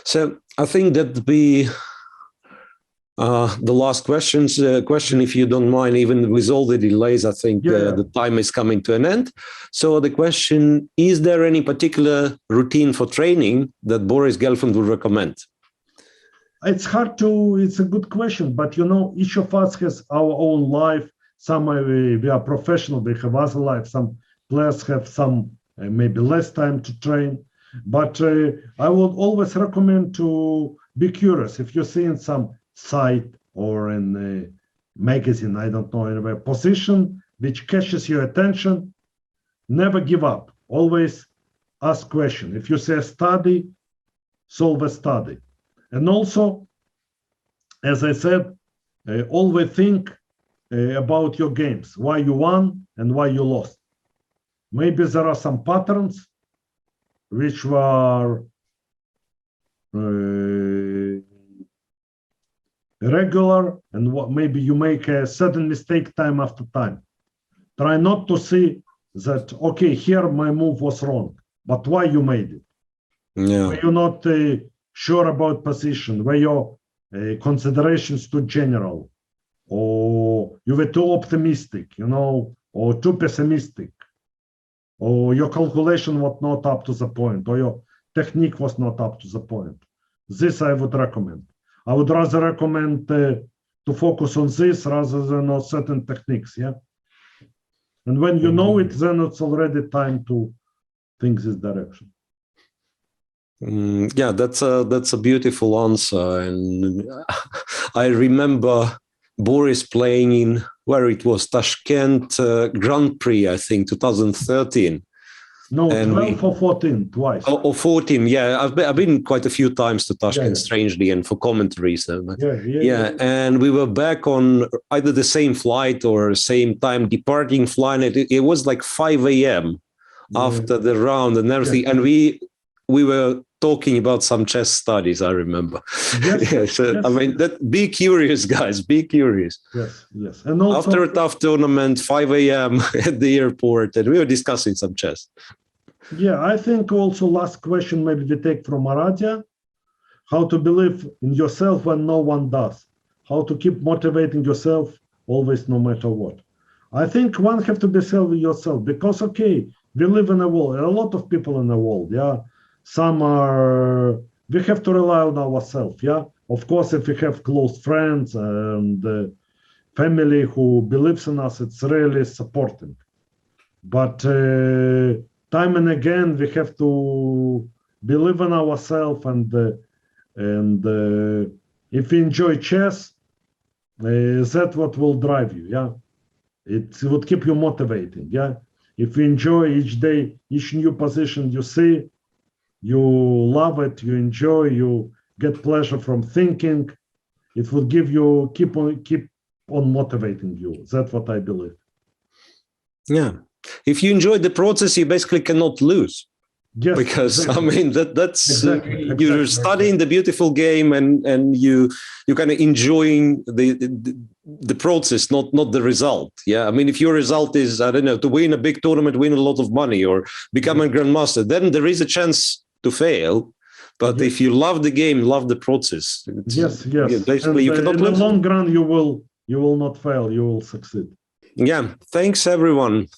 So I think that the last question, if you don't mind, even with all the delays, I think the time is coming to an end. So the question, is there any particular routine for training that Boris Gelfand would recommend? It's a good question, but each of us has our own life. Some we are professional, we have other life. Some players have some maybe less time to train. But I would always recommend to be curious. If you see in some site or in a magazine, I don't know, in a position which catches your attention, never give up. Always ask question. If you say study, solve a study. And also, as I said, always think about your games, why you won and why you lost. Maybe there are some patterns which were regular, and maybe you make a sudden mistake time after time. Try not to see that, okay, here my move was wrong, but why you made it? Yeah. Were you not sure about position? Were your considerations too general? Or you were too optimistic, or too pessimistic? Or your calculation was not up to the point, or your technique was not up to the point? This I would recommend. I would rather recommend to focus on this rather than on certain techniques, yeah? And when you know it, then it's already time to think this direction. Yeah, that's a beautiful answer. And I remember Boris playing in where it was Tashkent Grand Prix, I think, 2013. No, And 12 or 14, twice. Or 14, yeah. I've been quite a few times to Tashkent, strangely, and for commentaries. Yeah. And we were back on either the same flight or same time departing flight. It was like 5 a.m. after the round and everything. And we were talking about some chess studies, I remember. I mean, be curious, guys, be curious. Yes. And also, after a tough tournament, 5 a.m. at the airport, and we were discussing some chess. Yeah, I think also last question maybe we take from Aradia. How to believe in yourself when no one does. How to keep motivating yourself always, no matter what. I think one have to be self yourself because, okay, we live in a world, a lot of people in the world, yeah. Some are, we have to rely on ourselves, yeah. Of course, if we have close friends and family who believes in us, it's really supporting. But time and again, we have to believe in ourselves, and if you enjoy chess, that's what will drive you, yeah. It would keep you motivating, yeah. If you enjoy each day, each new position you see, you love it, you enjoy, you get pleasure from thinking, it would give you, keep on motivating you. That's what I believe. Yeah. If you enjoy the process, you basically cannot lose. Yes, because exactly. I mean that's exactly. You're studying the beautiful game and you kind of enjoying the process, not the result. Yeah, I mean, if your result is, I don't know, to win a big tournament, win a lot of money, or become a grandmaster, then there is a chance to fail. But if you love the game, love the process, yes, basically you cannot in lose. the long run, you will not fail. You will succeed. Yeah, thanks everyone.